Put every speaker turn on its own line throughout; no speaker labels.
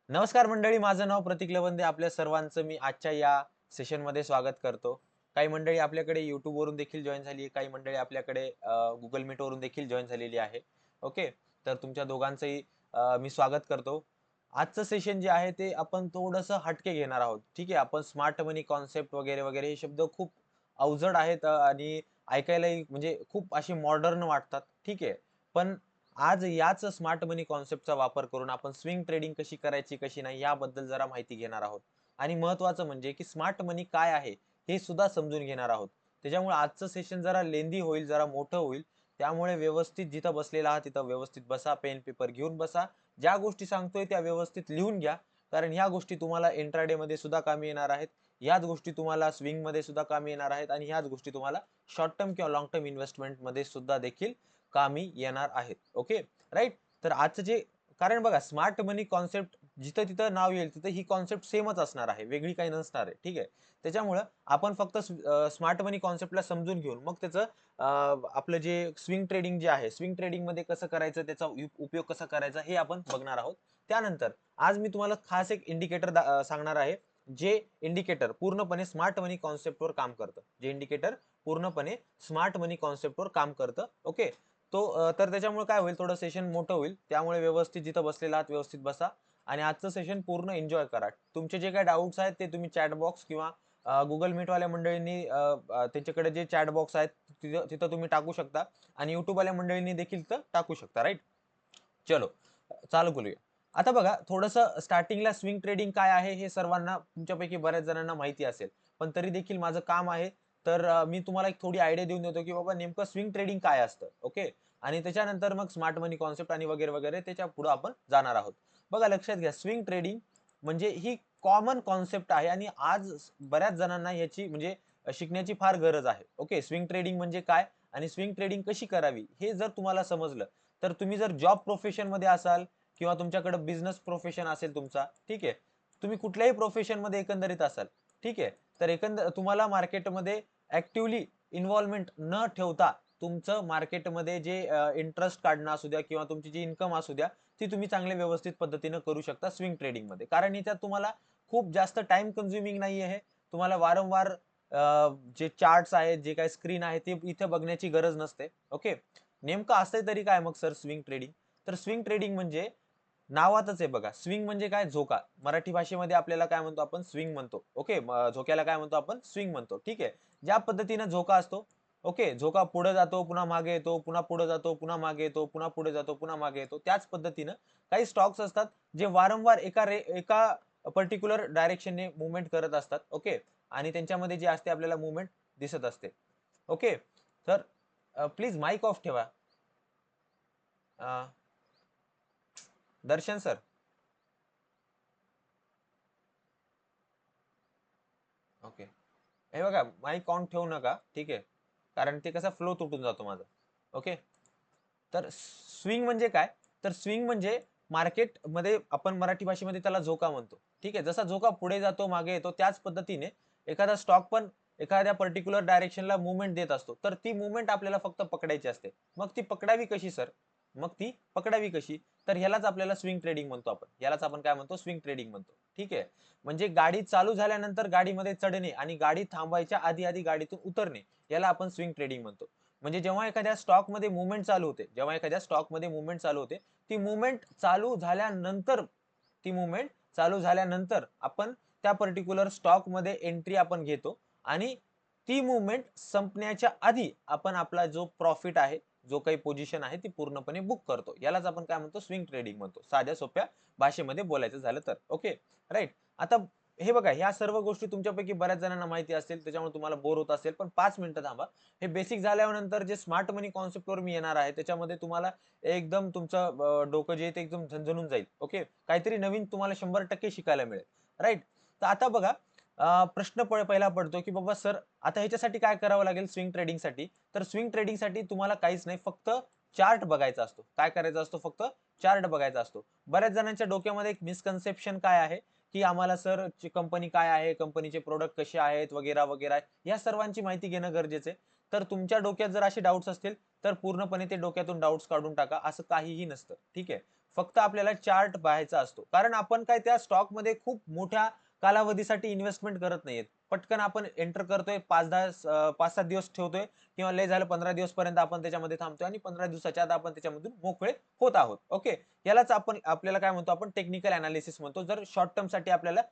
नमस्कार मंडळी, माझं नाव प्रतीक लवंदे. आपल्या सर्वांचं मी आजच्या या सेशनमध्ये स्वागत करतो. काही मंडळी आपल्याकडे YouTubeवरून देखील जॉइन झाली आहे. काही मंडळी आपल्याकडे Google Meetवरून देखील जॉइन झालेली आहे. ओके. तर तुमच्या दोघांचंही मी स्वागत करतो. आजचं सेशन जे आहे ते आपण थोडंसं हटके घेणार आहोत. ठीक आहे. आपण स्मार्ट मनी कॉन्सेप्ट वगैरे, वगैरे हे शब्द खूप अवजड आहेत आणि ऐकायलाही म्हणजे खूप असे मॉडर्न वाटतात. ठीक आहे. पण आज याच स्मार्ट मनी कॉन्सेप्टचा वापर करून आपण स्विंग ट्रेडिंग कशी करायची, कशी नाही याबद्दल जरा माहिती घेणार आहोत. आणि महत्त्वाचं म्हणजे की स्मार्ट मनी काय आहे, हे सुद्धा समजून घेणार आहोत. त्याच्यामुळे आजचं सेशन जरा लेंदी होईल, जरा मोठं होईल. त्यामुळे व्यवस्थित जिथं बसलेला आहात तिथं व्यवस्थित बसा, पेन पेपर घेऊन बसा. ज्या गोष्टी सांगतोय त्या व्यवस्थित लिहून घ्या. कारण ह्या गोष्टी तुम्हाला इंट्राडे मध्ये सुद्धा कामी येणार आहेत. ह्याच गोष्टी तुम्हाला स्विंग मध्ये सुद्धा कामी येणार आहेत आणि ह्याच गोष्टी तुम्हाला शॉर्ट टर्म किंवा लॉंग टर्म इन्व्हेस्टमेंट मध्ये सुद्धा देखील कामी येणार आहेत. Okay, right. तर आजचं जे कारण बघा, स्मार्ट मनी कॉन्सेप्ट जिथं तिथं नाव येईल तिथं ही कॉन्सेप्ट सेमच असणार आहे, वेगळी काही नसणार आहे. ठीक आहे. त्याच्यामुळं आपण फक्त स्मार्ट मनी कॉन्सेप्टला समजून घेऊन मग त्याचं आपलं जे स्विंग ट्रेडिंग जे आहे, स्विंग ट्रेडिंग मध्ये कसं करायचं, त्याचा उपयोग कसा करायचा हे आपण बघणार आहोत. त्यानंतर आज मी तुम्हाला खास एक इंडिकेटर सांगणार आहे, जे इंडिकेटर पूर्णपणे स्मार्ट मनी कॉन्सेप्टवर काम करतं. जे इंडिकेटर पूर्णपणे स्मार्ट मनी कॉन्सेप्टवर काम करतं. ओके. तर त्याच्यामुळे काय होईल, थोडं सेशन मोठं होईल. त्यामुळे व्यवस्थित जिथं बसलेला आहात व्यवस्थित बसा आणि आजचं सेशन पूर्ण एन्जॉय करा. तुमचे जे काही डाउट्स आहेत ते तुम्ही चॅट बॉक्स किंवा Google Meet वाल्या मंडळींनी त्यांच्याकडे जे चॅट बॉक्स आहेत तिथं तिथं तुम्ही टाकू शकता आणि YouTube वाल्या मंडळींनी देखील तिथं टाकू शकता. राईट. चलो, चालू करूया. आता बघा, थोडंसं स्टार्टिंगला स्विंग ट्रेडिंग काय आहे हे सर्वांना तुमच्यापैकी बऱ्याच जणांना माहिती असेल. पण तरी देखील माझं काम आहे, तर मी तुम्हाला एक थोडी आयडिया देऊन देतो, की बाबा नेमकं स्विंग ट्रेडिंग काय असतं. ओके. आणि त्याच्यानंतर मग स्मार्ट मनी कॉन्सेप्ट आणि वगैरे, वगैरे त्याच्या पुढे आपण जाणार आहोत. बघा, लक्षात घ्या, स्विंग ट्रेडिंग म्हणजे ही कॉमन कॉन्सेप्ट आहे आणि आज बऱ्याच जणांना याची म्हणजे शिकण्याची फार गरज आहे. ओके. स्विंग ट्रेडिंग म्हणजे काय आणि स्विंग ट्रेडिंग कशी करावी हे जर तुम्हाला समजलं, तर तुम्ही जर जॉब प्रोफेशन मध्ये असाल किंवा तुमच्याकडे बिझनेस प्रोफेशन असेल तुमचा, ठीक आहे, तुम्ही कुठल्याही प्रोफेशन मध्ये एकंदरीत असाल, ठीक आहे, तर एकंदर तुम्हाला मार्केटमध्ये ऍक्टिव्हली इन्व्हॉल्वमेंट न ठेवता तुमचं मार्केटमध्ये जे इंटरेस्ट काढणं असू द्या किंवा तुमची जी इन्कम असू द्या, ती तुम्ही चांगल्या व्यवस्थित पद्धतीने करू शकता स्विंग ट्रेडिंग मध्ये. कारण याच्यात तुम्हाला खूप जास्त टाइम कन्झ्युमिंग नाही आहे. तुम्हाला वारंवार जे चार्ट्स आहेत, जे काही स्क्रीन आहे ते इथे बघण्याची गरज नसते. ओके. नेमकं असतंय तरी काय मग सर स्विंग ट्रेडिंग? तर स्विंग ट्रेडिंग म्हणजे नावातच आहे बघा. स्विंग म्हणजे काय? झोका. मराठी भाषेमध्ये आपल्याला काय म्हणतो आपण? स्विंग म्हणतो. ओके. झोक्याला काय म्हणतो आपण? स्विंग म्हणतो. ठीक आहे. ज्या पद्धतीने झोका असतो. ओके. झोका पुढे जातो, पुन्हा मागे येतो, पुन्हा पुढे जातो, पुन्हा मागे येतो, पुन्हा पुढे जातो, पुन्हा मागे येतो. त्याच पद्धतीनं काही स्टॉक्स असतात जे वारंवार एका पर्टिक्युलर डायरेक्शनने मूव्हमेंट करत असतात. ओके. आणि त्यांच्यामध्ये जे असते आपल्याला मूव्हमेंट दिसत असते. ओके. तर प्लीज माईक ऑफ ठेवा. दर्शन सर. ओके. हे बघा, माईक ऑन ठेवू नका. ठीक आहे. कारण ते कसा फ्लो तुटून जातो माझा. ओके. तर स्विंग म्हणजे काय? तर स्विंग म्हणजे मार्केटमध्ये आपण मराठी भाषेमध्ये त्याला झोका म्हणतो. ठीक आहे. जसा झोका पुढे जातो, मागे येतो, त्याच पद्धतीने एखादा स्टॉक पण एखाद्या पर्टिक्युलर डायरेक्शनला मूव्हमेंट देत असतो. तर ती मूव्हमेंट आपल्याला फक्त पकडायची असते. मग ती पकडावी कशी सर? मग ती पकडावी कशी? तर ह्यालाच आपल्याला स्विंग ट्रेडिंग म्हणतो आपण. यालाच आपण काय म्हणतो? स्विंग ट्रेडिंग म्हणतो. ठीक आहे. म्हणजे गाडी चालू झाल्यानंतर गाडीमध्ये चढणे आणि गाडी थांबायच्या आधी आधी गाडीतून उतरणे, याला आपण स्विंग ट्रेडिंग म्हणतो. म्हणजे जेव्हा एखाद्या स्टॉक मध्ये मुवमेंट चालू होते, जेव्हा एखाद्या स्टॉक मध्ये मुवमेंट चालू होते, ती मुवमेंट चालू झाल्यानंतर ती मुवमेंट चालू झाल्यानंतर आपण त्या पर्टिक्युलर स्टॉक मध्ये एंट्री आपण घेतो आणि ती मुवमेंट संपण्याच्या आधी आपण आपला जो प्रॉफिट आहे, जो काही पोझिशन आहे ती पूर्णपणे बुक करतो. यालाच आपण काय म्हणतो? स्विंग ट्रेडिंग म्हणतो, साध्या सोप्या भाषेमध्ये बोलायचं झालं तर. ओके. राईट. आता हे बघा, ह्या सर्व गोष्टी तुमच्यापैकी बऱ्याच जणांना माहिती असतील, त्याच्यामुळे तुम्हाला बोर होत असेल, पण 5 मिनिटं थांबा. हे बेसिक झाल्यानंतर जे स्मार्ट मनी कॉन्सेप्टवर मी येणार आहे त्याच्यामध्ये तुम्हाला एकदम तुमचं डोकं जे आहे ते एकदम झणझणून जाईल. ओके. काहीतरी नवीन तुम्हाला 100% शिकायला मिळेल. राईट. तर आता बघा, प्रश्न पहिला पडतो की बाबा सर, आता ह्याच्यासाठी काय करावं लागेल स्विंग ट्रेडिंग साठी? तर स्विंग ट्रेडिंग साठी तुम्हाला काहीच नाही, फक्त चार्ट बघायचा असतो. काय करायचा असतो? फक्त चार्ट बघायचा असतो. बऱ्याच जणांच्या डोक्यामध्ये एक मिसकन्सेप्शन काय आहे, की आम्हाला सर कंपनी काय आहे, कंपनीचे प्रोडक्ट कसे आहेत, वगैरे वगैरे, या सर्वांची माहिती घेणं गरजेचं आहे. तर तुमच्या डोक्यात जर असे डाऊट्स असतील तर पूर्णपणे ते डोक्यातून डाऊट्स काढून टाका. असं काहीही नसतं. ठीक आहे. फक्त आपल्याला चार्ट पाहायचा असतो. कारण आपण काय त्या स्टॉकमध्ये खूप मोठ्या कालावधीसाठी इन्व्हेस्टमेंट करत नाहीयेत. पटकन आपण एंटर करतोय 5-7 दिवस ठेवतोय किंवा लय झालं 15 दिवस पर्यंत आपण त्याच्यामध्ये थांबतोय आणि 15 दिवसाच्या आत आपण त्याच्यामधून मोकळे होत आहोत. ओके. यालाच आपल्याला काय म्हणतो आपण टेक्निकल एनालिसिस म्हणतो. जर शॉर्ट टर्मसाठी आपल्याला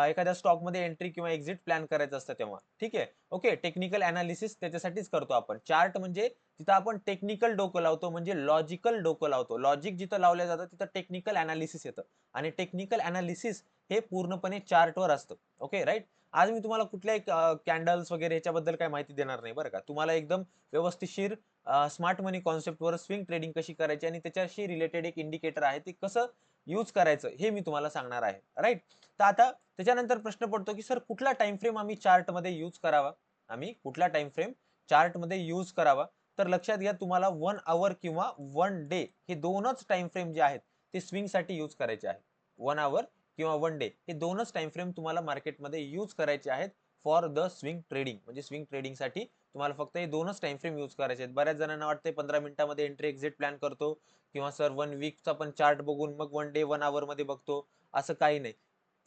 एखाद्या स्टॉकमध्ये एंट्री किंवा एक्झिट प्लॅन करायचं असतं तेव्हा. ठीक आहे. ओके. टेक्निकल एनालिसिस त्याच्यासाठीच करतो आपण. चार्ट म्हणजे तिथं आपण टेक्निकल डोकं लावतो म्हणजे लॉजिकल डोकं लावतो. लॉजिक जिथं लावलं जातं तिथं टेक्निकल एनालिसिस येतं आणि टेक्निकल एनालिसिस हे पूर्णपणे चार्टवर असतं. Okay, right. आज मी तुम्हाला कुठल्याही कॅन्डल्स वगैरे याच्याबद्दल काही माहिती देणार नाही बरं का. तुम्हाला एकदम व्यवस्थितशीर स्मार्ट मनी कॉन्सेप्टवर स्विंग ट्रेडिंग कशी करायची आणि त्याच्याशी रिलेटेड एक इंडिकेटर आहे ते कसं यूज करायचं हे मी तुम्हाला सांगणार आहे. राइट. तर आता त्याच्यानंतर प्रश्न पडतो की सर कुठला टाइम फ्रेम आम्ही चार्टमध्ये यूज करावा? आम्ही कुठला टाइम फ्रेम चार्टमध्ये यूज करावा? तर लक्षात घ्या तुम्हाला 1 अवर किंवा 1 डे हे दोनच टाइम फ्रेम जे आहेत ते स्विंगसाठी यूज करायचे आहेत. 1 अवर किंवा 1 डे हे दोनच टाइम फ्रेम तुम्हाला मार्केटमध्ये यूज करायचे आहेत फॉर द स्विंग ट्रेडिंग. म्हणजे स्विंग ट्रेडिंगसाठी तुम्हाला फक्त हे दोनच टाइम फ्रेम यूज करायचे आहेत. बऱ्याच जणांना वाटते 15 मिनिटामध्ये एंट्री एक्झिट प्लॅन करतो किंवा सर 1 वीकचा पण चार्ट बघून मग 1 डे 1 अवर मध्ये बघतो. असं काही नाही.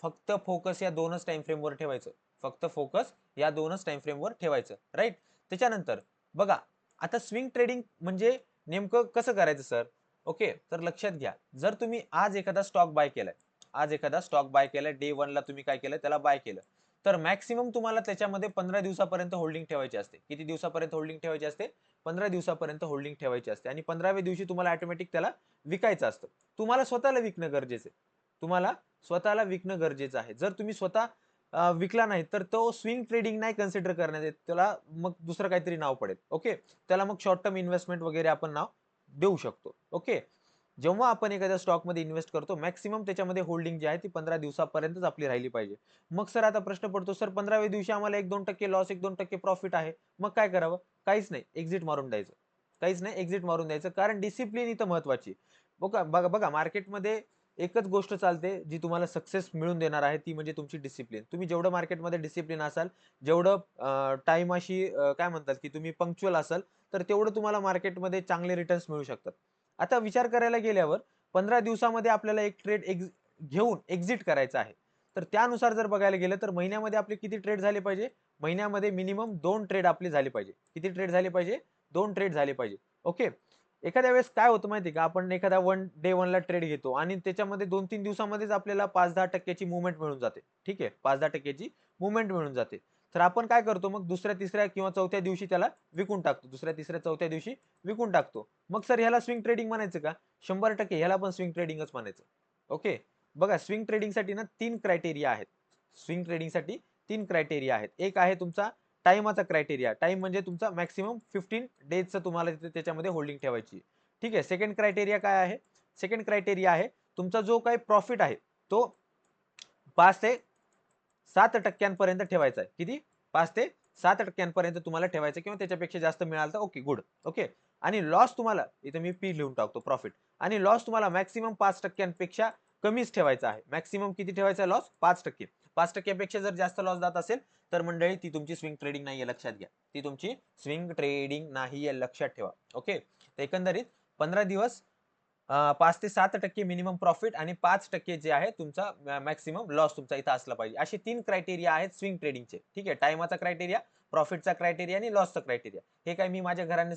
फक्त फोकस या दोनच टाइम फ्रेमवर ठेवायचं. फक्त फोकस या दोनच टाइम फ्रेमवर ठेवायचं. राइट. त्याच्यानंतर बघा आता स्विंग ट्रेडिंग म्हणजे नेमकं कसं करायचं सर? ओके. तर लक्षात घ्या. जर तुम्ही आज एखादा स्टॉक बाय केलाय. आज एखादा स्टॉक बाय केलाय. डे 1 ला तुम्ही काय केलं? त्याला बाय केलं. तर मॅक्सिमम तुम्हाला त्याच्यामध्ये 15 दिवसापर्यंत होल्डिंग ठेवायची असते. किती दिवसापर्यंत होल्डिंग ठेवायची असते? 15 दिवसापर्यंत होल्डिंग ठेवायची असते आणि 15व्या दिवशी तुम्हाला ऑटोमॅटिक त्याला विकायचं असतं. तुम्हाला स्वतःला विकणं गरजेचं आहे. तुम्हाला स्वतःला विकणं गरजेचं आहे. जर तुम्ही स्वतः विकला नाही तर तो स्विंग ट्रेडिंग नाही कन्सिडर करण्यात येत. त्याला मग दुसरं काहीतरी नाव पडेल. ओके. त्याला मग शॉर्ट टर्म इन्व्हेस्टमेंट वगैरे आपण नाव देऊ शकतो. ओके. जेव्हा आपण एखाद्या स्टॉकमध्ये इन्व्हेस्ट करतो मॅक्सिमम त्याच्यामध्ये होल्डिंग जी आहे ती 15 दिवसापर्यंतच आपली राहिली पाहिजे. मग सर आता प्रश्न पडतो सर 15व्या दिवशी आम्हाला 1-2% लॉस 1-2% प्रॉफिट आहे. मग काय करावं? काहीच नाही. एक्झिट मारून द्यायचं. काहीच नाही. एक्झिट मारून द्यायचं कारण डिसिप्लिन इथं महत्वाची. बघा बघा बघा मार्केटमध्ये एकच गोष्ट चालते जी तुम्हाला सक्सेस मिळवून देणार आहे ती म्हणजे तुमची डिसिप्लिन. तुम्ही जेवढं मार्केटमध्ये डिसिप्लिन असाल, जेवढं टाईमाशी काय म्हणतात की तुम्ही पंक्च्युअल असाल, तर तेवढं तुम्हाला मार्केटमध्ये चांगले रिटर्न्स मिळू शकतात. आता विचार करायला गेल्यावर 15 दिवसामध्ये आपल्याला एक ट्रेड घेऊन एक्झिट करायचा आहे. तर त्यानुसार जर बघायला गेलं तर महिन्यामध्ये आपले किती ट्रेड झाले पाहिजे? महिन्यामध्ये मिनिमम 2 ट्रेड आपले झाले पाहिजे. किती ट्रेड झाले पाहिजे? 2 ट्रेड झाले पाहिजे. ओके. एखाद्या वेळेस काय होतं माहिती आहे का? आपण एखादा डे 1 ला ट्रेड घेतो आणि त्याच्यामध्ये 2-3 दिवसामध्येच आपल्याला 5-10% ची मूव्हमेंट मिळून जाते. ठीक आहे. 5-10% ची मूव्हमेंट मिळून जाते. तर आपण काय करतो मग दुसऱ्या, तिसऱ्या किंवा चौथ्या दिवशी त्याला विकून टाकतो. दुसऱ्या, तिसऱ्या, चौथ्या दिवशी विकून टाकतो. मग सर ह्याला स्विंग ट्रेडिंग म्हणायचं का? 100% ह्याला पण स्विंग ट्रेडिंगच म्हणायचं. ओके. बघा स्विंग ट्रेडिंगसाठी ना 3 क्रायटेरिया आहेत. स्विंग ट्रेडिंगसाठी 3 क्रायटेरिया आहेत. एक आहे तुमचा टाईमाचा क्रायटेरिया. टाईम म्हणजे तुमचा मॅक्सिमम 15 डेजचं तुम्हाला त्याच्यामध्ये होल्डिंग ठेवायची. ठीक आहे. सेकंड क्रायटेरिया काय आहे? सेकंड क्रायटेरिया आहे तुमचा जो काही प्रॉफिट आहे तो 5 ते 7% ठेवायचा आहे. किती? 5 ते 7% तुम्हाला ठेवायचं किंवा त्याच्यापेक्षा जास्त मिळालं तर ओके गुड. ओके. आणि लॉस तुम्हाला इथे मी पी लिहून टाकतो प्रॉफिट आणि लॉस तुम्हाला मॅक्सिमम 5% कमीच ठेवायचा आहे. मॅक्सिमम किती ठेवायचा लॉस? 5%. 5% पेक्षा जर जास्त लॉस जात असेल तर मंडळी ती तुमची स्विंग ट्रेडिंग नाहीये लक्षात घ्या. ती तुमची स्विंग ट्रेडिंग नाहीये लक्षात ठेवा. ओके. तर एकंदरीत 15 दिवस 5 ते 7% मिनिमम प्रॉफिट आणि 5% जे आहे तुमचा मॅक्सिमम लॉस तुमचा इथं असला पाहिजे. असे 3 क्रायटेरिया आहेत स्विंग ट्रेडिंगचे. ठीक आहे. टाईमाचा क्रायटेरिया, प्रॉफिटचा क्रायटेरिया आणि लॉसचा क्रायटेरिया. हे काय मी माझ्या घराने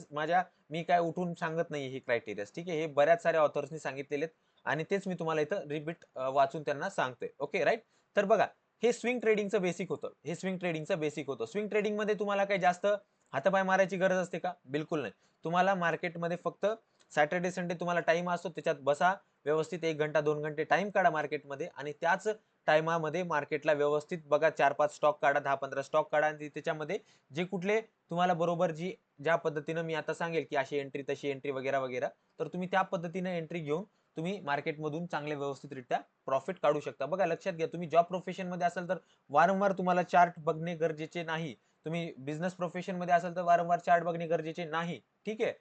मी काय उठून सांगत नाही हे क्रायटेरियाज. ठीक आहे. हे बऱ्याच साऱ्या ऑथर्सनी सांगितलेले आणि तेच मी तुम्हाला इथं रिपीट वाचून त्यांना सांगतोय. Okay, right? तर बघा हे स्विंग ट्रेडिंगचं बेसिक होतं. हे स्विंग ट्रेडिंगचं बेसिक होतं. स्विंग ट्रेडिंगमध्ये तुम्हाला काही जास्त हातापाय मारायची गरज असते का? बिलकुल नाही. तुम्हाला मार्केटमध्ये फक्त सॅटर्डे, संडे तुम्हाला टाईम असतो त्याच्यात बसा. व्यवस्थित 1 घंटा 2 घंटे टाईम काढा मार्केटमध्ये आणि त्याच टाईमामध्ये मार्केटला व्यवस्थित बघा 4-5 स्टॉक काढा, 10-15 स्टॉक काढा आणि त्याच्यामध्ये जे कुठले तुम्हाला बरोबर ज्या पद्धतीनं मी आता सांगेल की अशी एंट्री, तशी एंट्री वगैरे वगैरे तर तुम्ही त्या पद्धतीने एंट्री घेऊन तुम्ही मार्केटमधून चांगले व्यवस्थितरित्या प्रॉफिट काढू शकता. बघा लक्षात घ्या तुम्ही जॉब प्रोफेशनमध्ये असाल तर वारंवार तुम्हाला चार्ट बघणे गरजेचे नाही. तुम्ही बिझनेस प्रोफेशनमध्ये असाल तर वारंवार चार्ट बघणे गरजेचे नाही. ठीक आहे.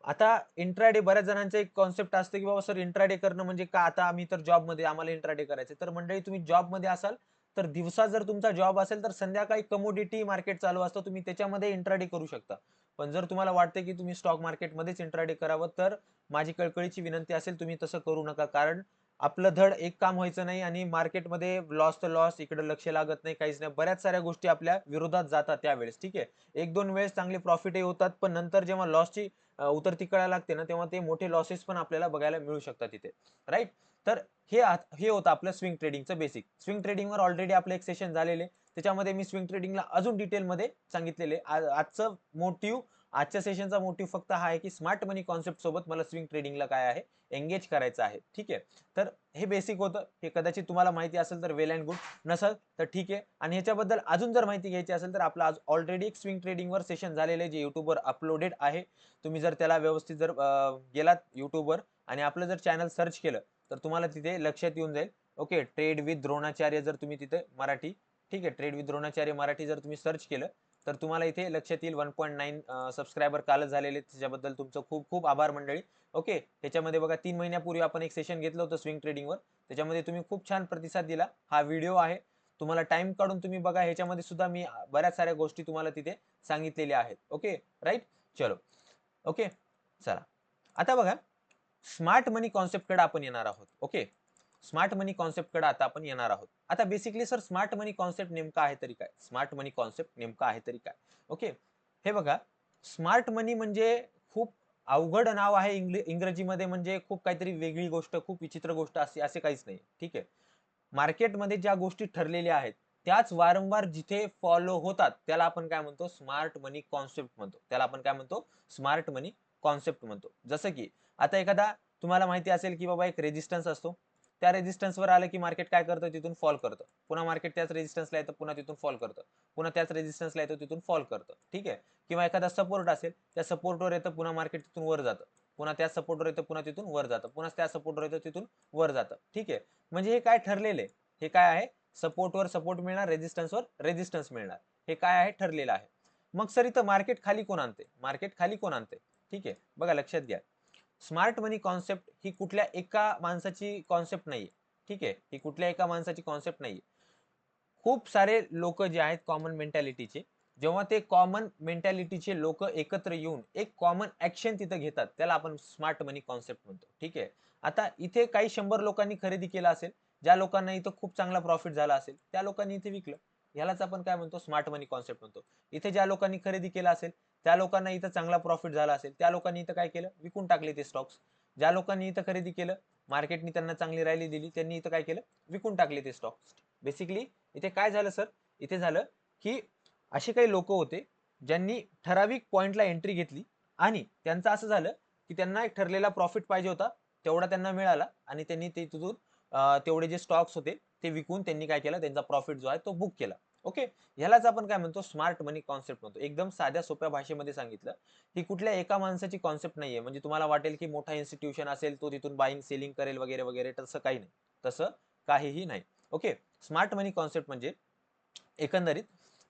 आता इंट्राडे बऱ्याच जणांचं एक कॉन्सेप्ट असतं की बाबा सर इंट्राडे करणं म्हणजे का आता आम्ही तर जॉबमध्ये आम्हाला इंट्राडे करायचे तर मंडळी तुम्ही जॉबमध्ये असाल तर दिवसा जर तुमचा जॉब असेल तर संध्याकाळी कमोडिटी मार्केट चालू असतं तुम्ही त्याच्यामध्ये इंट्राडे करू शकता. पण जर तुम्हाला वाटते की तुम्ही स्टॉक मार्केटमध्येच इंट्राडे करावं, तर माझी कळकळीची विनंती असेल तुम्ही तसं करू नका. कारण आपलं धड एक काम व्हायचं नाही आणि मार्केटमध्ये लॉस तर लॉस, इकडे लक्ष लागत नाही, काहीच नाही. बऱ्याच साऱ्या गोष्टी आपल्या विरोधात जातात त्यावेळेस. ठीक आहे. 1-2 वेळेस चांगले प्रॉफिटही होतात, पण नंतर जेव्हा लॉसची उतरती कळायला लागते ना, तेव्हा ते मोठे लॉसेस पण आपल्याला बघायला मिळू शकतात तिथे. राइट? तर हे होतं आपलं स्विंग ट्रेडिंगचं बेसिक. स्विंग ट्रेडिंगवर ऑलरेडी आपलं एक सेशन झालेलं आहे. त्याच्यामध्ये मी स्विंग ट्रेडिंगला अजून डिटेलमध्ये सांगितलेले. आजचं मोटिव्ह आजच्या सेशनचा मोटिव्ह फक्त हा आहे की स्मार्ट मनी कॉन्सेप्ट सोबत मला स्विंग ट्रेडिंगला काय आहे एंगेज करायचं आहे. ठीक आहे. तर हे बेसिक होतं. हे कदाचित तुम्हाला माहिती असेल तर वेल अँड गुड, नसेल तर ठीक आहे. आणि ह्याच्याबद्दल अजून जर माहिती घ्यायची असेल तर आपलं आज ऑलरेडी एक स्विंग ट्रेडिंगवर सेशन झालेलं आहे, जे YouTubeवर अपलोडेड आहे. तुम्ही जर त्याला व्यवस्थित जर गेलात YouTubeवर आणि आपलं जर चॅनल सर्च केलं तर तुम्हाला तिथे लक्षात येऊन जाईल. ओके, ट्रेड विथ द्रोणाचार्य जर तुम्ही तिथे मराठी, ठीक आहे, ट्रेड विथ द्रोणाचार्य मराठी जर तुम्ही सर्च केलं तर तुम्हाला इथे लक्षात येईल. 1.9 सबस्क्रायबर कालच झालेले, त्याच्याबद्दल तुमचं खूप खूप आभार मंडळी. ओके, त्याच्यामध्ये बघा 3 महिन्यापूर्वी आपण एक सेशन घेतलं होतं स्विंग ट्रेडिंगवर. त्याच्यामध्ये तुम्ही खूप छान प्रतिसाद दिला. हा व्हिडिओ आहे, तुम्हाला टाइम काढून तुम्ही बघा. ह्याच्यामध्ये सुद्धा मी बऱ्याच साऱ्या गोष्टी तुम्हाला तिथे सांगितलेल्या आहेत. Okay, right. चलो, ओके, चला. आता बघा, स्मार्ट मनी कॉन्सेप्टकडे आपण येणार आहोत. ओके, स्मार्ट मनी कॉन्सेप्टकडे आता आपण येणार आहोत. आता बेसिकली सर स्मार्ट मनी कॉन्सेप्ट नेमका आहे तरी काय? स्मार्ट मनी कॉन्सेप्ट नेमका आहे तरी काय? ओके, हे बघा, स्मार्ट मनी म्हणजे खूप अवघड नाव आहे इंग्रजीमध्ये, म्हणजे खूप काहीतरी वेगळी गोष्ट, खूप विचित्र गोष्ट असे काहीच नाही. ठीक आहे. मार्केटमध्ये ज्या गोष्टी ठरलेल्या आहेत त्याच वारंवार जिथे फॉलो होतात त्याला आपण काय म्हणतो? स्मार्ट मनी कॉन्सेप्ट म्हणतो. त्याला आपण काय म्हणतो? स्मार्ट मनी कॉन्सेप्ट म्हणतो. जसं की आता एखादा तुम्हाला माहिती असेल की बाबा एक रेजिस्टन्स असतो. त्या रेजिस्टन्सवर आलं की मार्केट काय करतं? तिथून फॉल करतं. पुन्हा मार्केट त्याच रेजिस्टन्सला येतं, पुन्हा तिथून फॉल करतं. पुन्हा त्याच रेजिस्टन्सला येतं, तिथून फॉल करतं. ठीक आहे. किंवा एखादा सपोर्ट असेल, त्या सपोर्टवर येतं, पुन्हा मार्केट तिथून वर जातं. पुन्हा त्या सपोर्टवर येतं, पुन्हा तिथून वर जातं. पुन्हा त्या सपोर्टवर येतं, तिथून वर जातं. ठीक आहे. म्हणजे हे काय ठरलेलं आहे? हे काय आहे? सपोर्टवर सपोर्ट मिळणार, रेजिस्टन्सवर रेजिस्टन्स मिळणार. हे काय आहे? ठरलेलं आहे. मग सर इथं मार्केट खाली कोण आणते? मार्केट खाली कोण आणते? ठीक आहे. बघा, लक्षात घ्या. स्मार्ट मनी कॉन्सेप्ट ही कुठल्या एका माणसाची कॉन्सेप्ट नाहीये. ठीक आहे. ही कुठल्या एका माणसाची कॉन्सेप्ट नाहीये. खूप सारे लोक जे आहेत कॉमन मेंटॅलिटीचे, जेव्हा ते कॉमन मेंटॅलिटीचे लोक एकत्र येऊन एक कॉमन ऍक्शन तिथे घेतात, त्याला आपण स्मार्ट मनी कॉन्सेप्ट म्हणतो. ठीक आहे. आता इथे काही 100 लोकांनी खरेदी केला असेल, ज्या लोकांना इथं खूप चांगला प्रॉफिट झाला असेल त्या लोकांनी इथे विकलं. ह्यालाच आपण काय म्हणतो? स्मार्ट मनी कॉन्सेप्ट म्हणतो. इथे ज्या लोकांनी खरेदी केला असेल त्या लोकांना इथं चांगला प्रॉफिट झाला असेल, त्या लोकांनी इथं काय केलं? विकून टाकले ते स्टॉक्स. ज्या लोकांनी इथं खरेदी केलं, मार्केटनी त्यांना चांगली रॅली दिली, त्यांनी इथं काय केलं? विकून टाकले ते स्टॉक्स. बेसिकली इथे काय झालं सर? इथे झालं की असे काही लोक होते ज्यांनी ठराविक पॉइंटला एंट्री घेतली आणि त्यांचं असं झालं की त्यांना एक ठरलेला प्रॉफिट पाहिजे होता, तेवढा त्यांना मिळाला आणि त्यांनी ते तिथून तेवढे जे स्टॉक्स होते ते विकून त्यांनी काय केलं? त्यांचा प्रॉफिट जो आहे तो बुक केला. ओके, ह्यालाच आपण काय म्हणतो? स्मार्ट मनी कॉन्सेप्ट म्हणतो. एकदम साध्या सोप्या भाषेमध्ये सांगितलं, ही कुठल्या एका माणसाची कॉन्सेप्ट नाहीये. म्हणजे तुम्हाला वाटेल की मोठा इन्स्टिट्यूशन असेल, तो तिथून बाईंग सेलिंग करेल वगैरे वगैरे, तसं काही नाही. तसं काहीही नाही. ओके, स्मार्ट मनी कॉन्सेप्ट म्हणजे एकंदरीत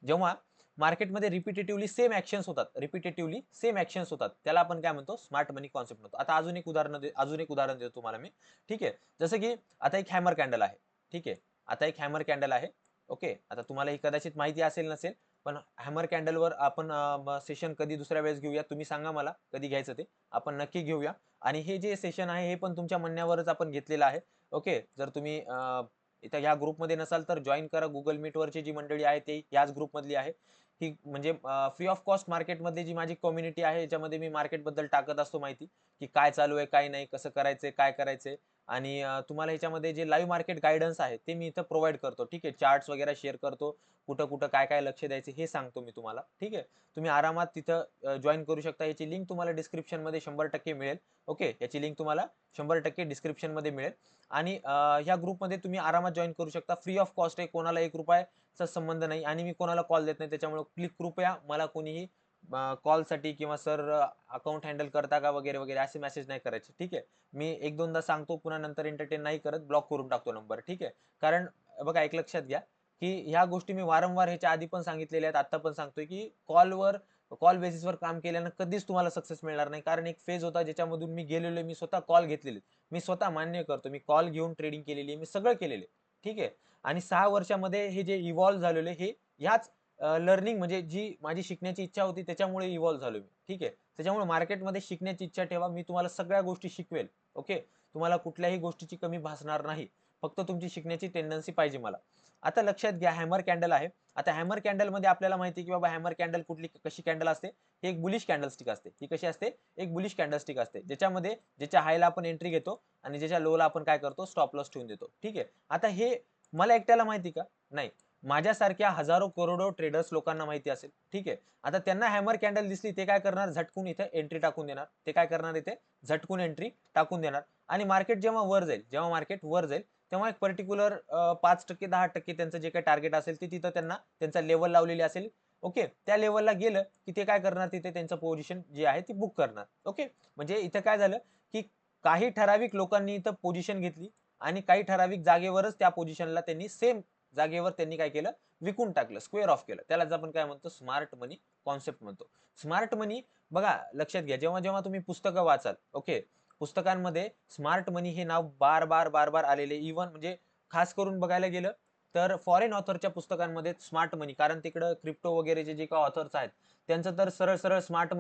जेव्हा मार्केटमध्ये रिपिटेटिव्हली सेम ऍक्शन्स होतात, रिपिटेटिव्हली सेम ऍक्शन्स होतात, त्याला आपण काय म्हणतो? स्मार्ट मनी कॉन्सेप्ट म्हणतो. आता अजून एक उदाहरण देतो तुम्हाला मी. ठीक आहे. जसं की आता एक हॅमर कॅन्डल आहे. ठीक आहे. आता एक हॅमर कॅन्डल आहे. ओके, आता तुम्हाला ही कदाचित माहिती असेल नसेल, पण हॅमर कॅन्डलवर आपण सेशन कधी दुसऱ्या वेळेस घेऊया, तुम्ही सांगा मला कधी घ्यायचं ते, आपण नक्की घेऊया. आणि हे जे सेशन आहे हे पण तुमच्या म्हणण्यावरच आपण घेतलेलं आहे. ओके, जर तुम्ही इथं ह्या ग्रुपमध्ये नसाल तर जॉईन करा. गुगल मीट वरची जी मंडळी आहे ते याच ग्रुपमधली आहे. ही म्हणजे फ्री ऑफ कॉस्ट मार्केटमधली जी माझी कम्युनिटी आहे, याच्यामध्ये मी मार्केट बद्दल टाकत असतो माहिती, की काय चालू आहे, काय नाही, कसं करायचंय, काय करायचंय. आणि तुम्हाला ह्याच्यामध्ये जे लाईव्ह मार्केट गाईडन्स आहे ते मी इथं प्रोव्हाइड करतो. ठीक आहे. चार्ट्स वगैरे शेअर करतो. कुठं कुठं काय काय लक्ष द्यायचं हे सांगतो मी तुम्हाला. ठीक आहे. तुम्ही आरामात तिथं जॉईन करू शकता. याची लिंक तुम्हाला डिस्क्रिप्शन मध्ये 100% मिळेल. ओके, याची लिंक तुम्हाला 100% डिस्क्रिप्शन मध्ये मिळेल. आणि ह्या ग्रुपमध्ये तुम्ही आरामात जॉईन करू शकता. फ्री ऑफ कॉस्ट आहे, कोणाला ₹1 संबंध नाही आणि मी कोणाला कॉल देत नाही. त्याच्यामुळे कृपया मला कोणीही कॉलसाठी किंवा सर अकाउंट हँडल करता का वगैरे वगैरे असे मेसेज नाही करायचे. ठीक आहे. मी एक दोनदा सांगतो, पुन्हा नंतर एंटरटेन नाही करत, ब्लॉक करून टाकतो नंबर. ठीक आहे. कारण बघा, एक लक्षात घ्या की ह्या गोष्टी मी वारंवार ह्याच्या आधी पण सांगितलेल्या आहेत, आता पण सांगतोय की कॉल बेसिसवर काम केल्यानं कधीच तुम्हाला सक्सेस मिळणार नाही. कारण एक फेज होता ज्याच्यामधून मी गेलेलो, मी स्वतः कॉल घेतलेले, मी स्वतः मान्य करतो, मी कॉल घेऊन ट्रेडिंग केलेली, मी सगळं केलेले. ठीक आहे. आणि 6 वर्षामध्ये हे जे इव्हॉल्व्ह झालेले हे ह्याच लर्निंग म्हणजे जी माझी शिकण्याची इच्छा होती त्याच्यामुळे इव्हॉल्व्ह झालो मी. ठीक आहे. त्याच्यामुळे मार्केटमध्ये शिकण्याची इच्छा ठेवा. मी तुम्हाला सगळ्या गोष्टी शिकवेल. ओके. तुम्हाला कुठल्याही गोष्टीची कमी भासणार नाही. फक्त तुमची शिकण्याची टेंडन्सी पाहिजे मला. आता लक्षात घ्या हॅमर कॅन्डल आहे. आता हॅमर कॅन्डल मध्ये आपल्याला माहिती आहे की बाबा हॅमर कॅन्डल कुठली कशी कॅन्डल असते? ही एक बुलिश कॅन्डलस्टिक असते. ही कशी असते? एक बुलिश कॅन्डलस्टिक असते. ज्याच्यामध्ये ज्याच्या हायला आपण एंट्री घेतो आणि ज्याच्या लोला आपण काय करतो? स्टॉप लॉस ठेवून देतो. ठीक आहे. आता हे मला एकट्याला माहिती का? नाही. माझ्यासारख्या हजारो करोडो ट्रेडर्स लोकांना माहिती असेल. ठीक आहे. आता त्यांना हॅमर कॅन्डल दिसली ते काय करणार? झटकून इथे एंट्री टाकून देणार. ते काय करणार इथे? झटकून एंट्री टाकून देणार आणि मार्केट जेव्हा वर जाईल, जेव्हा मार्केट वर जाईल तेव्हा एक पर्टिक्युलर 5% 10% त्यांचं जे काही टार्गेट असेल ते तिथं त्यांना त्यांचा लेवल लावलेली असेल. ओके. त्या लेवलला गेलं की ते काय करणार तिथे त्यांचं पोझिशन जी आहे ती बुक करणार. ओके. म्हणजे इथं काय झालं की काही ठराविक लोकांनी इथं पोझिशन घेतली आणि काही ठराविक जागेवरच त्या पोझिशनला त्यांनी सेम जागेवर त्यांनी काय केलं? विकून टाकलं, स्क्वेअर ऑफ केलं. त्यालाच आपण काय म्हणतो? स्मार्ट मनी कॉन्सेप्ट म्हणतो. स्मार्ट मनी बघा लक्षात घ्या जेव्हा जेव्हा तुम्ही पुस्तकं वाचाल, ओके, पुस्तकांमध्ये स्मार्ट मनी हे नाव बार बार बार बार आलेले इव्हन म्हणजे खास करून बघायला गेलं तर फॉरेन ऑथरच्या पुस्तकांमध्ये स्मार्ट मनी कारण तिकडं क्रिप्टो वगैरेचे जे काही ऑथर्स आहेत त्यांचं तर सरळ सरळ स्मार्ट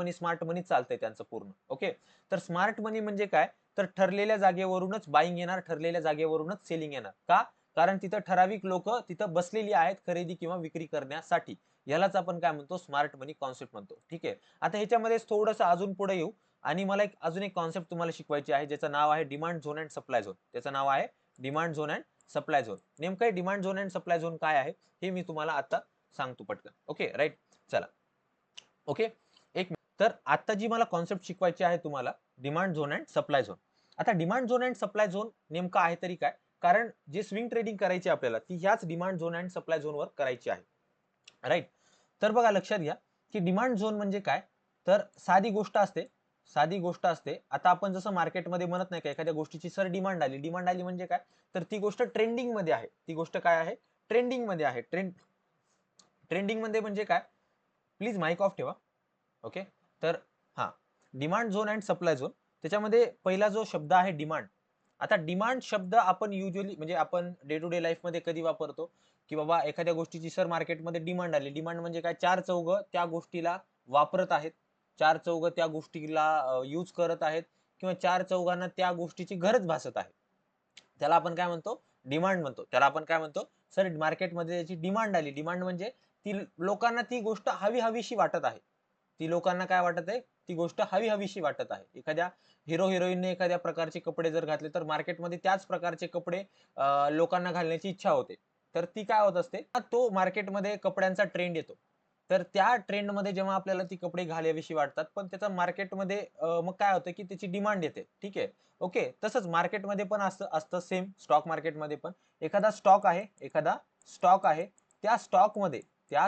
मनी चालतंय त्यांचं पूर्ण. ओके. तर स्मार्ट मनी म्हणजे काय? तर ठरलेल्या जागेवरूनच बाईंग येणार, ठरलेल्या जागेवरूनच सेलिंग येणार. का? कारण तिथं ठराविक लोक तिथं बसलेली आहेत खरेदी किंवा विक्री करण्यासाठी. यालाच आपण काय म्हणतो? स्मार्ट मनी कॉन्सेप्ट म्हणतो. ठीक आहे. आता ह्याच्यामध्ये थोडंसं अजून पुढे येऊ आणि मला अजून एक कॉन्सेप्ट तुम्हाला शिकवायची आहे ज्याचं नाव आहे demand zone and supply zone. त्याचं नाव आहे demand zone and supply zone. नेमकं demand zone and supply zone काय आहे हे मी तुम्हाला आता सांगतो पटकन. Okay right. चला. ओके. एक तर आता जी मला कॉन्सेप्ट शिकवायची आहे तुम्हाला demand zone and supply zone. आता demand zone and supply zone नेमका आहे तरी काय? कारण जे स्विंग ट्रेडिंग करायची आपल्याला ती ह्याच डिमांड झोन अँड सप्लाय झोनवर करायची आहे. राईट. तर बघा लक्षात घ्या की डिमांड झोन म्हणजे काय? तर साधी गोष्ट असते. साधी गोष्ट असते. आता आपण जसं मार्केटमध्ये म्हणत नाही का एखाद्या गोष्टीची सर डिमांड आली. डिमांड आली म्हणजे काय? तर ती गोष्ट ट्रेंडिंग मध्ये आहे. ती गोष्ट काय आहे? ट्रेंडिंग मध्ये आहे. ट्रेंडिंग मध्ये म्हणजे काय? प्लीज माइक ऑफ ठेवा. ओके. तर हा demand zone and supply zone त्याच्यामध्ये पहिला जो शब्द आहे डिमांड. आता डिमांड शब्द आपण युजली म्हणजे आपण डे टू डे लाईफ मध्ये कधी वापरतो की बाबा एखाद्या गोष्टीची सर मार्केटमध्ये डिमांड आली. डिमांड म्हणजे काय? चार चौघ त्या गोष्टीला वापरत आहेत, चार चौघ त्या गोष्टीला यूज करत आहेत किंवा चार चौघांना त्या गोष्टीची गरज भासत आहे. त्याला आपण काय म्हणतो? डिमांड म्हणतो. त्याला आपण काय म्हणतो? सर मार्केटमध्ये त्याची डिमांड आली. डिमांड म्हणजे ती लोकांना ती गोष्ट हवी हवीशी वाटत आहे. ती लोकांना काय वाटत आहे? ती गोष्ट हवी हवीशी वाटत आहे. एखाद्या हिरो हिरोईनने एखाद्या प्रकारचे कपडे जर घातले तर मार्केटमध्ये त्याच प्रकारचे कपडे लोकांना घालण्याची इच्छा होते. तर ती काय होत असते? तो मार्केटमध्ये कपड्यांचा ट्रेंड येतो. तर त्या ट्रेंडमध्ये जेव्हा आपल्याला ती कपडे घालावीशी वाटतात पण त्याचा मार्केटमध्ये मग काय होतं की त्याची डिमांड येते. ठीक आहे. ओके. तसंच मार्केटमध्ये पण असतं सेम स्टॉक मार्केटमध्ये पण एखादा स्टॉक आहे. त्या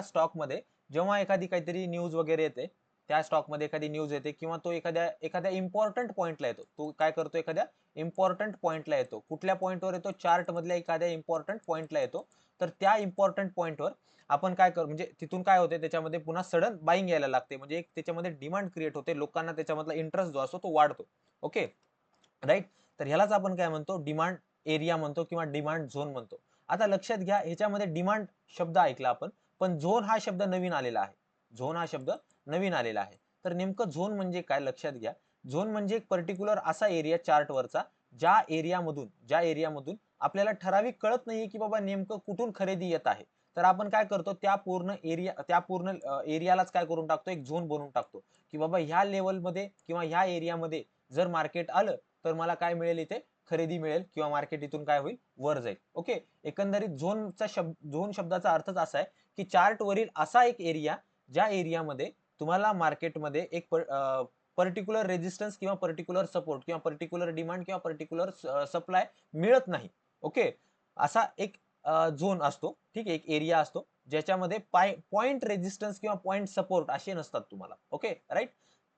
स्टॉकमध्ये जेव्हा एखादी काहीतरी न्यूज वगैरे येते त्या स्टॉकमध्ये एखादी न्यूज येते किंवा तो एखाद्या एखाद्या इम्पॉर्टंट पॉइंटला येतो. तो काय करतो? एखाद्या इम्पॉर्टंट पॉइंटला येतो. कुठल्या पॉइंटवर येतो? चार्ट मधल्या एखाद्या इम्पॉर्टंट पॉइंटला येतो. तर त्या इम्पॉर्टंट पॉइंटवर आपण काय करू म्हणजे तिथून काय होते त्याच्यामध्ये पुन्हा सडन बाईंग यायला लागते म्हणजे एक त्याच्यामध्ये डिमांड क्रिएट होते. लोकांना त्याच्यामधला इंटरेस्ट जो असतो तो वाढतो. ओके. राईट. तर ह्यालाच आपण काय म्हणतो? डिमांड एरिया म्हणतो किंवा डिमांड झोन म्हणतो. आता लक्षात घ्या ह्याच्यामध्ये डिमांड शब्द ऐकला आपण पण झोन हा शब्द नवीन आलेला आहे. झोन हा शब्द नवीन आलेला आहे. तर नेमकं झोन म्हणजे काय? लक्षात घ्या. झोन म्हणजे एक पर्टिक्युलर असा एरिया चार्टवरचा ज्या एरियामधून आपल्याला ठराविक कळत नाहीये की बाबा नेमकं कुठून खरेदी येत आहे. तर आपण काय करतो? त्या पूर्ण एरियालाच काय करून टाकतो? एक झोन बनवून टाकतो की बाबा ह्या लेवलमध्ये किंवा ह्या एरियामध्ये जर मार्केट आलं तर मला काय मिळेल? इथे खरेदी मिळेल किंवा मार्केट इथून काय होईल? वर जाईल. ओके. एकंदरीत झोन शब्दाचा अर्थच असा आहे की चार्ट वरील असा एक एरिया ज्या एरियामध्ये तुम्हाला मार्केटमध्ये एक पर्टिक्युलर रेजिस्टन्स किंवा पर्टिक्युलर सपोर्ट किंवा पर्टिक्युलर डिमांड किंवा पर्टिक्युलर सप्लाय मिळत नाही. ओके. असा एक झोन असतो. ठीक आहे. एक एरिया असतो ज्याच्यामध्ये पॉइंट रेजिस्टन्स किंवा पॉइंट सपोर्ट असे नसतात तुम्हाला. ओके. राईट.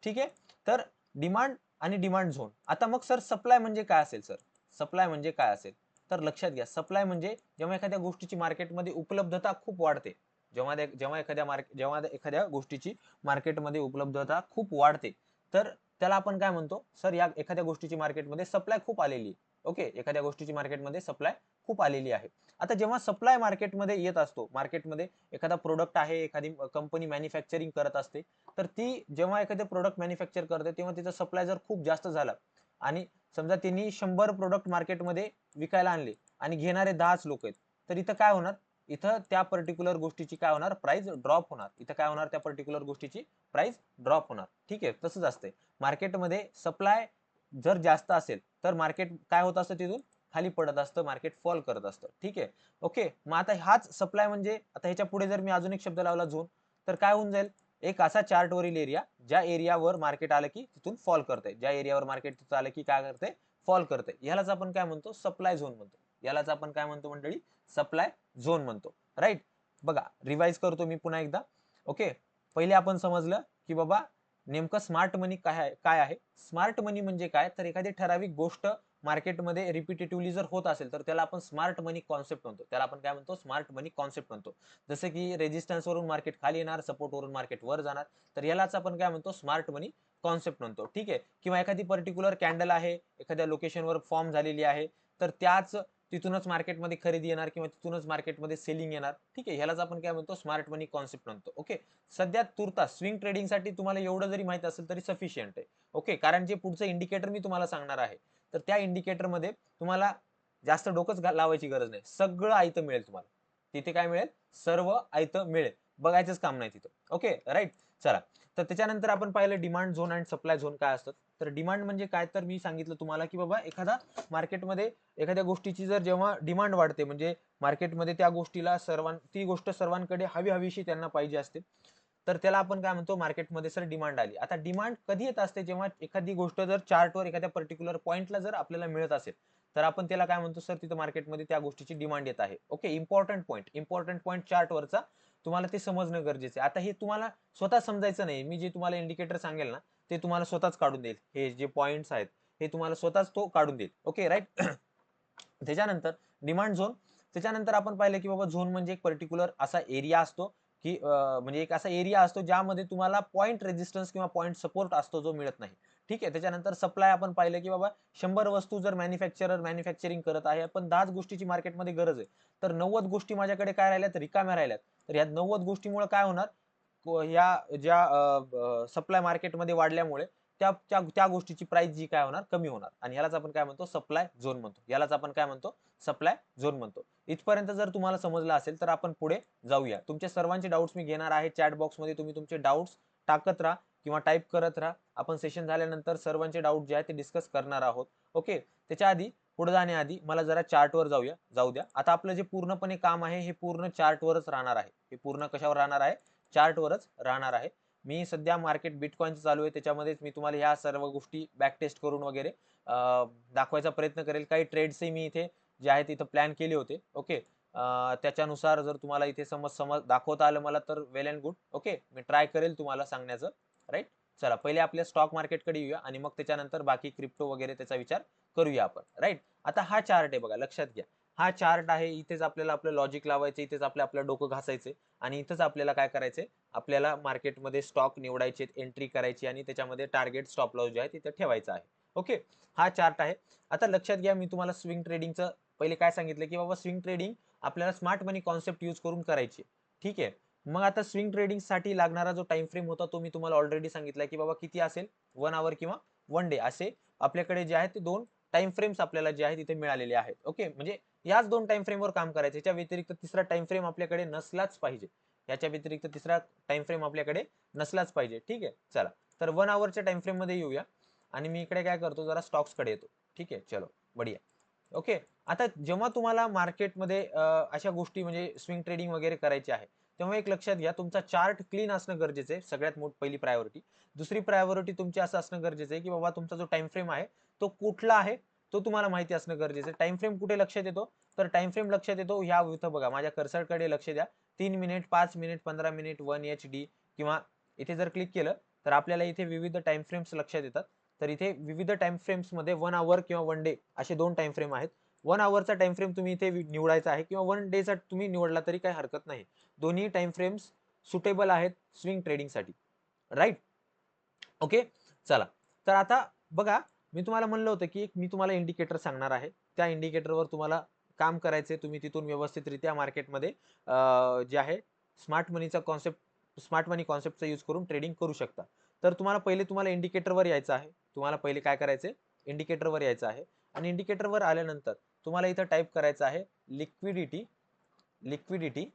ठीक आहे. तर डिमांड आणि डिमांड झोन. आता मग सर सप्लाय म्हणजे काय असेल सर? सप्लाय म्हणजे काय असेल? तर लक्षात घ्या सप्लाय म्हणजे जेव्हा एखाद्या गोष्टीची मार्केटमध्ये उपलब्धता खूप वाढते. जेव्हा एखाद्या गोष्टीची मार्केटमध्ये उपलब्धता खूप वाढते तर त्याला आपण काय म्हणतो? सर या एखाद्या गोष्टीची मार्केटमध्ये सप्लाय खूप आलेली आहे. ओके, एखाद्या गोष्टीची मार्केटमध्ये सप्लाय खूप आलेली आहे. आता जेव्हा सप्लाय मार्केटमध्ये येत असतो, मार्केटमध्ये एखादा प्रोडक्ट आहे, एखादी कंपनी मॅन्युफॅक्चरिंग करत असते, तर ती जेव्हा एखादे प्रोडक्ट मॅन्युफॅक्चर करते तेव्हा तिचा सप्लाय जर खूप जास्त झाला आणि समजा त्यांनी 100 प्रोडक्ट मार्केटमध्ये विकायला आणले आणि घेणारे 10च लोक आहेत, तर इथं काय होणार? इथं त्या पर्टिक्युलर गोष्टीची काय होणार? प्राइस ड्रॉप होणार. इथं काय होणार? त्या पर्टिक्युलर गोष्टीची प्राइस ड्रॉप होणार. ठीक आहे, तसंच असते मार्केटमध्ये. सप्लाय जर जास्त असेल तर मार्केट काय होत असतं, तिथून खाली पडत असतं, मार्केट फॉल करत असतं. ठीक आहे, ओके. मग आता हाच सप्लाय म्हणजे आता ह्याच्या पुढे जर मी अजून एक शब्द लावला झोन, तर काय होऊन जाईल? एक असा चार्ट वरील एरिया ज्या एरियावर मार्केट आलं की तिथून फॉल करते, ज्या एरियावर मार्केट तिथं आलं की काय करते? फॉल करते. ह्यालाच आपण काय म्हणतो? सप्लाय झोन म्हणतो. यालाच आपण काय म्हणतो मंडळी? सप्लाय झोन म्हणतो. राईट. बघा, रिवाइज करतो मी पुन्हा एकदा. ओके, पहिले आपण समजलं की बाबा नेमकं स्मार्ट मनी काय आहे. स्मार्ट मनी म्हणजे काय? तर एखादी ठराविक गोष्ट मार्केटमध्ये रिपिटेटिव्हली जर होत असेल तर त्याला आपण स्मार्ट मनी कॉन्सेप्ट म्हणतो. त्याला आपण काय म्हणतो? स्मार्ट मनी कॉन्सेप्ट म्हणतो. जसं की रेजिस्टन्स वरून मार्केट खाली येणार, सपोर्ट वरून मार्केट वर जाणार, तर यालाच आपण काय म्हणतो? स्मार्ट मनी कॉन्सेप्ट म्हणतो. ठीक आहे. किंवा एखादी पर्टिक्युलर कॅन्डल आहे, एखाद्या लोकेशनवर फॉर्म झालेली आहे, तर त्याच तिथूनच मार्केटमध्ये खरेदी येणार किंवा तिथूनच मार्केटमध्ये सेलिंग येणार. ठीक आहे, ह्यालाच आपण काय म्हणतो? स्मार्ट मनी कॉन्सेप्ट म्हणतो. ओके. सध्या तुर्तास स्विंग ट्रेडिंगसाठी तुम्हाला एवढं जरी माहित असेल तरी सफिशियंट आहे. ओके, कारण जे पुढचं इंडिकेटर मी तुम्हाला सांगणार आहे, तर त्या इंडिकेटरमध्ये तुम्हाला जास्त डोकंच लावायची गरज नाही. सगळं आयतं मिळेल तुम्हाला. तिथे काय मिळेल? सर्व आयतं मिळेल. बघायचंच काम नाही तिथं. Okay, right. चला, तर त्याच्यानंतर आपण पाहिलं डिमांड झोन आणि सप्लाय झोन काय असतात. तर डिमांड म्हणजे काय? तर मी सांगितलं तुम्हाला की बाबा एखादा मार्केटमध्ये एखाद्या गोष्टीची जर जेव्हा डिमांड वाढते, म्हणजे मार्केटमध्ये त्या गोष्टीला ती गोष्ट सर्वांकडे हवी-हवीशी त्यांना पाहिजे असते, तर त्याला आपण काय म्हणतो? मार्केटमध्ये सर डिमांड आली. आता डिमांड कधी येत असते? जेव्हा एखादी गोष्ट जर चार्टवर एखाद्या पर्टिक्युलर पॉईंटला जर आपल्याला मिळत असेल, तर आपण त्याला काय म्हणतो? सर तिथं मार्केटमध्ये त्या गोष्टीची डिमांड येत आहे. ओके, इम्पॉर्टंट पॉईंट चार्टवरचा तुम्हाला ते समजणं गरजेचं आहे. आता हे तुम्हाला स्वतः समजायचं नाही. मी जे तुम्हाला इंडिकेटर सांगेल ना, ते तुम्हाला स्वतःच काढून देईल. हे जे पॉईंट्स आहेत, हे तुम्हाला स्वतःच तो काढून देईल. Okay, right. त्याच्यानंतर डिमांड झोन. त्याच्यानंतर आपण पाहिलं की बाबा झोन म्हणजे एक पर्टिक्युलर असा एरिया असतो की म्हणजे एक असा एरिया असतो ज्यामध्ये तुम्हाला पॉईंट रेजिस्टन्स किंवा पॉईंट सपोर्ट असतो जो मिळत नाही. ठीक आहे. त्याच्यानंतर सप्लाय आपण पाहिलं की बाबा 100 वस्तू जर मॅन्युफॅक्चरिंग करत आहे, पण 10च गोष्टीची मार्केटमध्ये गरज आहे, तर 90 गोष्टी माझ्याकडे काय राहिल्यात? रिकाम्या राहिल्यात. तर या 90 गोष्टीमुळे काय होणार? ह्या ज्या सप्लाय मार्केटमध्ये वाढल्यामुळे त्या त्या त्या गोष्टीची प्राइस जी काय होणार? कमी होणार. आणि ह्यालाच आपण काय म्हणतो? सप्लाय झोन म्हणतो. यालाच आपण काय म्हणतो? सप्लाय झोन म्हणतो. इथपर्यंत जर तुम्हाला समजलं असेल तर आपण पुढे जाऊया. तुमच्या सर्वांचे डाउट्स मी घेणार आहे. चॅट बॉक्समध्ये तुम्ही तुमचे डाउट्स टाकत राहा किंवा टाइप करत राहा. आपण सेशन झाल्यानंतर सर्वांचे डाउट जे आहेत ते डिस्कस करणार आहोत. ओके. त्याच्या आधी पुढे जाण्याआधी मला जरा चार्टवर जाऊ द्या. आता आपलं जे पूर्णपणे काम आहे हे पूर्ण चार्टवरच राहणार आहे. हे पूर्ण कशावर राहणार आहे? चार्टवरच राहणार आहे. मी सध्या मार्केट बिटकॉइनचं चालू आहे, त्याच्यामध्येच मी तुम्हाला ह्या सर्व गोष्टी बॅक टेस्ट करून वगैरे दाखवायचा प्रयत्न करेल. काही ट्रेड्सही मी इथे जे आहेत इथं प्लॅन केले होते. ओके. त्याच्यानुसार जर तुम्हाला इथे समज समज दाखवता आलं मला तर वेल अँड गुड. ओके, मी ट्राय करेल तुम्हाला सांगण्याचं. राईट. चला, पहिले आपल्या स्टॉक मार्केटकडे येऊया आणि मग त्याच्यानंतर बाकी क्रिप्टो वगैरे त्याचा विचार करूया आपण. राईट. आता हा चार्ट आहे बघा, लक्षात घ्या. हा चार्ट आहे. इथेच आपल्याला आपलं लॉजिक लावायचं, इथेच आपलं डोकं घासायचं आणि इथंच आपल्याला काय करायचंय? आपल्याला मार्केटमध्ये स्टॉक निवडायचे, एंट्री करायची आणि त्याच्यामध्ये टार्गेट स्टॉप लॉस जे आहे तिथे ठेवायचं आहे. ओके, हा चार्ट आहे. आता लक्षात घ्या, मी तुम्हाला स्विंग ट्रेडिंगचं पहिले काय सांगितलं की बाबा स्विंग ट्रेडिंग आपल्याला स्मार्ट मनी कॉन्सेप्ट यूज करून करायची. ठीक आहे. मग आता स्विंग ट्रेडिंगसाठी लागणारा जो टाइम फ्रेम होता तो मी तुम्हाला ऑलरेडी सांगितला की बाबा किती असेल? 1 आवर किंवा 1 डे असे आपल्याकडे जे आहेत ते 2 टाइम फ्रेम्स आपल्याला जे आहेत तिथे मिळालेले आहेत. ओके, म्हणजे याच 2 टाइम फ्रेमवर काम करायचं. याच्या व्यतिरिक्त तिसरा टाइम फ्रेम आपल्याकडे नसलाच पाहिजे. याच्या व्यतिरिक्त तिसरा टाइम फ्रेम आपल्याकडे नसलाच पाहिजे. ठीक आहे. चला, तर 1 आवरच्या टाइम फ्रेम मध्ये येऊया आणि मी इकडे काय करतो? जरा स्टॉक्स कडे येतो. ठीक आहे, चलो बढिया. ओके. आता जेव्हा तुम्हाला मार्केटमध्ये अशा गोष्टी म्हणजे स्विंग ट्रेडिंग वगैरे करायची आहे, तेव्हा एक लक्षात घ्या, तुमचा चार्ट क्लीन असणं गरजेचं आहे. सगळ्यात पहिली प्रायोरिटी. दुसरी प्रायोरिटी तुमची असं असणं गरजेचं आहे की बाबा तुमचा जो टाइम फ्रेम आहे तो कुठला आहे तो तुम्हाला माहिती असणं गरजेचं आहे. टाइम फ्रेम कुठे लक्षात येतो? तर टाइम फ्रेम लक्षात येतो ह्या इथं बघा, माझ्या कर्सरकडे लक्ष द्या. 3 मिनिट, 5 मिनिट, 15 मिनिट, 1 HD किंवा इथे जर क्लिक केलं तर आपल्याला इथे विविध टाइम फ्रेम्स लक्षात येतात. तर इथे विविध टाइम फ्रेम्स मध्ये 1 आवर किंवा 1 डे असे 2 टाइम फ्रेम आहेत. 1 आवरचा टाइम फ्रेम तुम्ही इथे निवडायचा आहे किंवा 1 डेचा तुम्ही निवडला तरी काही हरकत नाही. दोन्ही टाइम फ्रेम्स सुटेबल आहेत स्विंग ट्रेडिंगसाठी. राईट. ओके. चला, तर आता बघा, मी तुम्हाला म्हणलं होतं की मी तुम्हाला इंडिकेटर सांगणार आहे, त्या इंडिकेटरवर तुम्हाला काम करायचे, तुम्ही तिथून व्यवस्थितरित्या मार्केटमध्ये जे आहे स्मार्ट मनी कॉन्सेप्टचा यूज करून ट्रेडिंग करू शकता. तर तुम्हाला इंडिकेटरवर यायचं आहे. तुम्हाला पहिले काय करायचंय, इंडिकेटरवर यायचं आहे आणि इंडिकेटरवर आल्यानंतर तुम्हाला इथं टाइप करायचं आहे लिक्विडिटी. लिक्विडिटी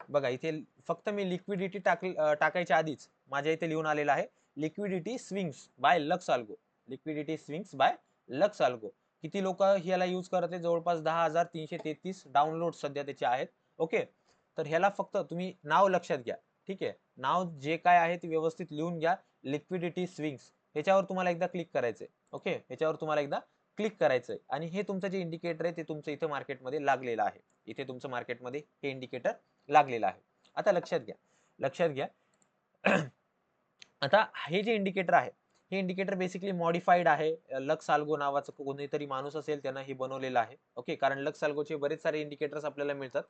बघा इथे फक्त मी लिक्विडिटी टाकायच्या आधीच माझ्या इथे लिहून आलेलं आहे liquidity swings by Lux Algo. Liquidity swings by Lux Algo. किती लोक ह्याला यूज करत आहेत? जवळपास 10,333 डाउनलोड सध्या त्याचे आहेत. ओके, तर ह्याला फक्त तुम्ही नाव लक्षात घ्या. ठीक आहे, नाव जे काय आहे ते व्यवस्थित लिहून घ्या. लिक्विडिटी स्विंग्स ह्याच्यावर तुम्हाला एकदा क्लिक करायचंय. ओके, ह्याच्यावर तुम्हाला एकदा क्लिक करायचंय आणि हे तुमचं जे इंडिकेटर आहे ते तुमचं इथं मार्केटमध्ये लागलेलं आहे. इथे तुमचं मार्केटमध्ये हे इंडिकेटर लागलेलं आहे. आता लक्षात घ्या, लक्षात घ्या. आता हे जे इंडिकेटर आहे, हे इंडिकेटर बेसिकली मॉडिफाईड आहे. लक्स अल्गो नावाचं कोणीतरी माणूस असेल त्यानं हे बनवलेलं आहे. ओके, कारण लक्स अल्गोचे बरेच सारे इंडिकेटर्स आपल्याला मिळतात,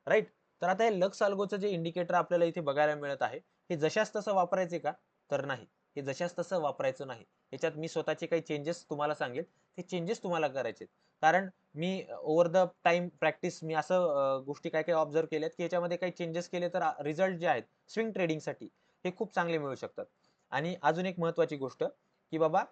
राईट. तर आता हे लक्स अल्गोचं जे इंडिकेटर आपल्याला इथे बघायला मिळत आहे, हे जशास तसं वापरायचे का? तर नाही, हे जशास तसं वापरायचं नाही. याच्यात मी स्वतःचे काही चेंजेस तुम्हाला सांगेल, ते चेंजेस तुम्हाला करायचे. कारण मी ओव्हर द टाइम प्रॅक्टिस मी असं गोष्टी काय काय ऑब्झर्व केल्यात की याच्यामध्ये काही चेंजेस केले तर रिझल्ट जे आहेत स्विंग ट्रेडिंगसाठी हे खूप चांगले मिळू शकतात. आणि अजून एक महत्वाची गोष्ट की बाबा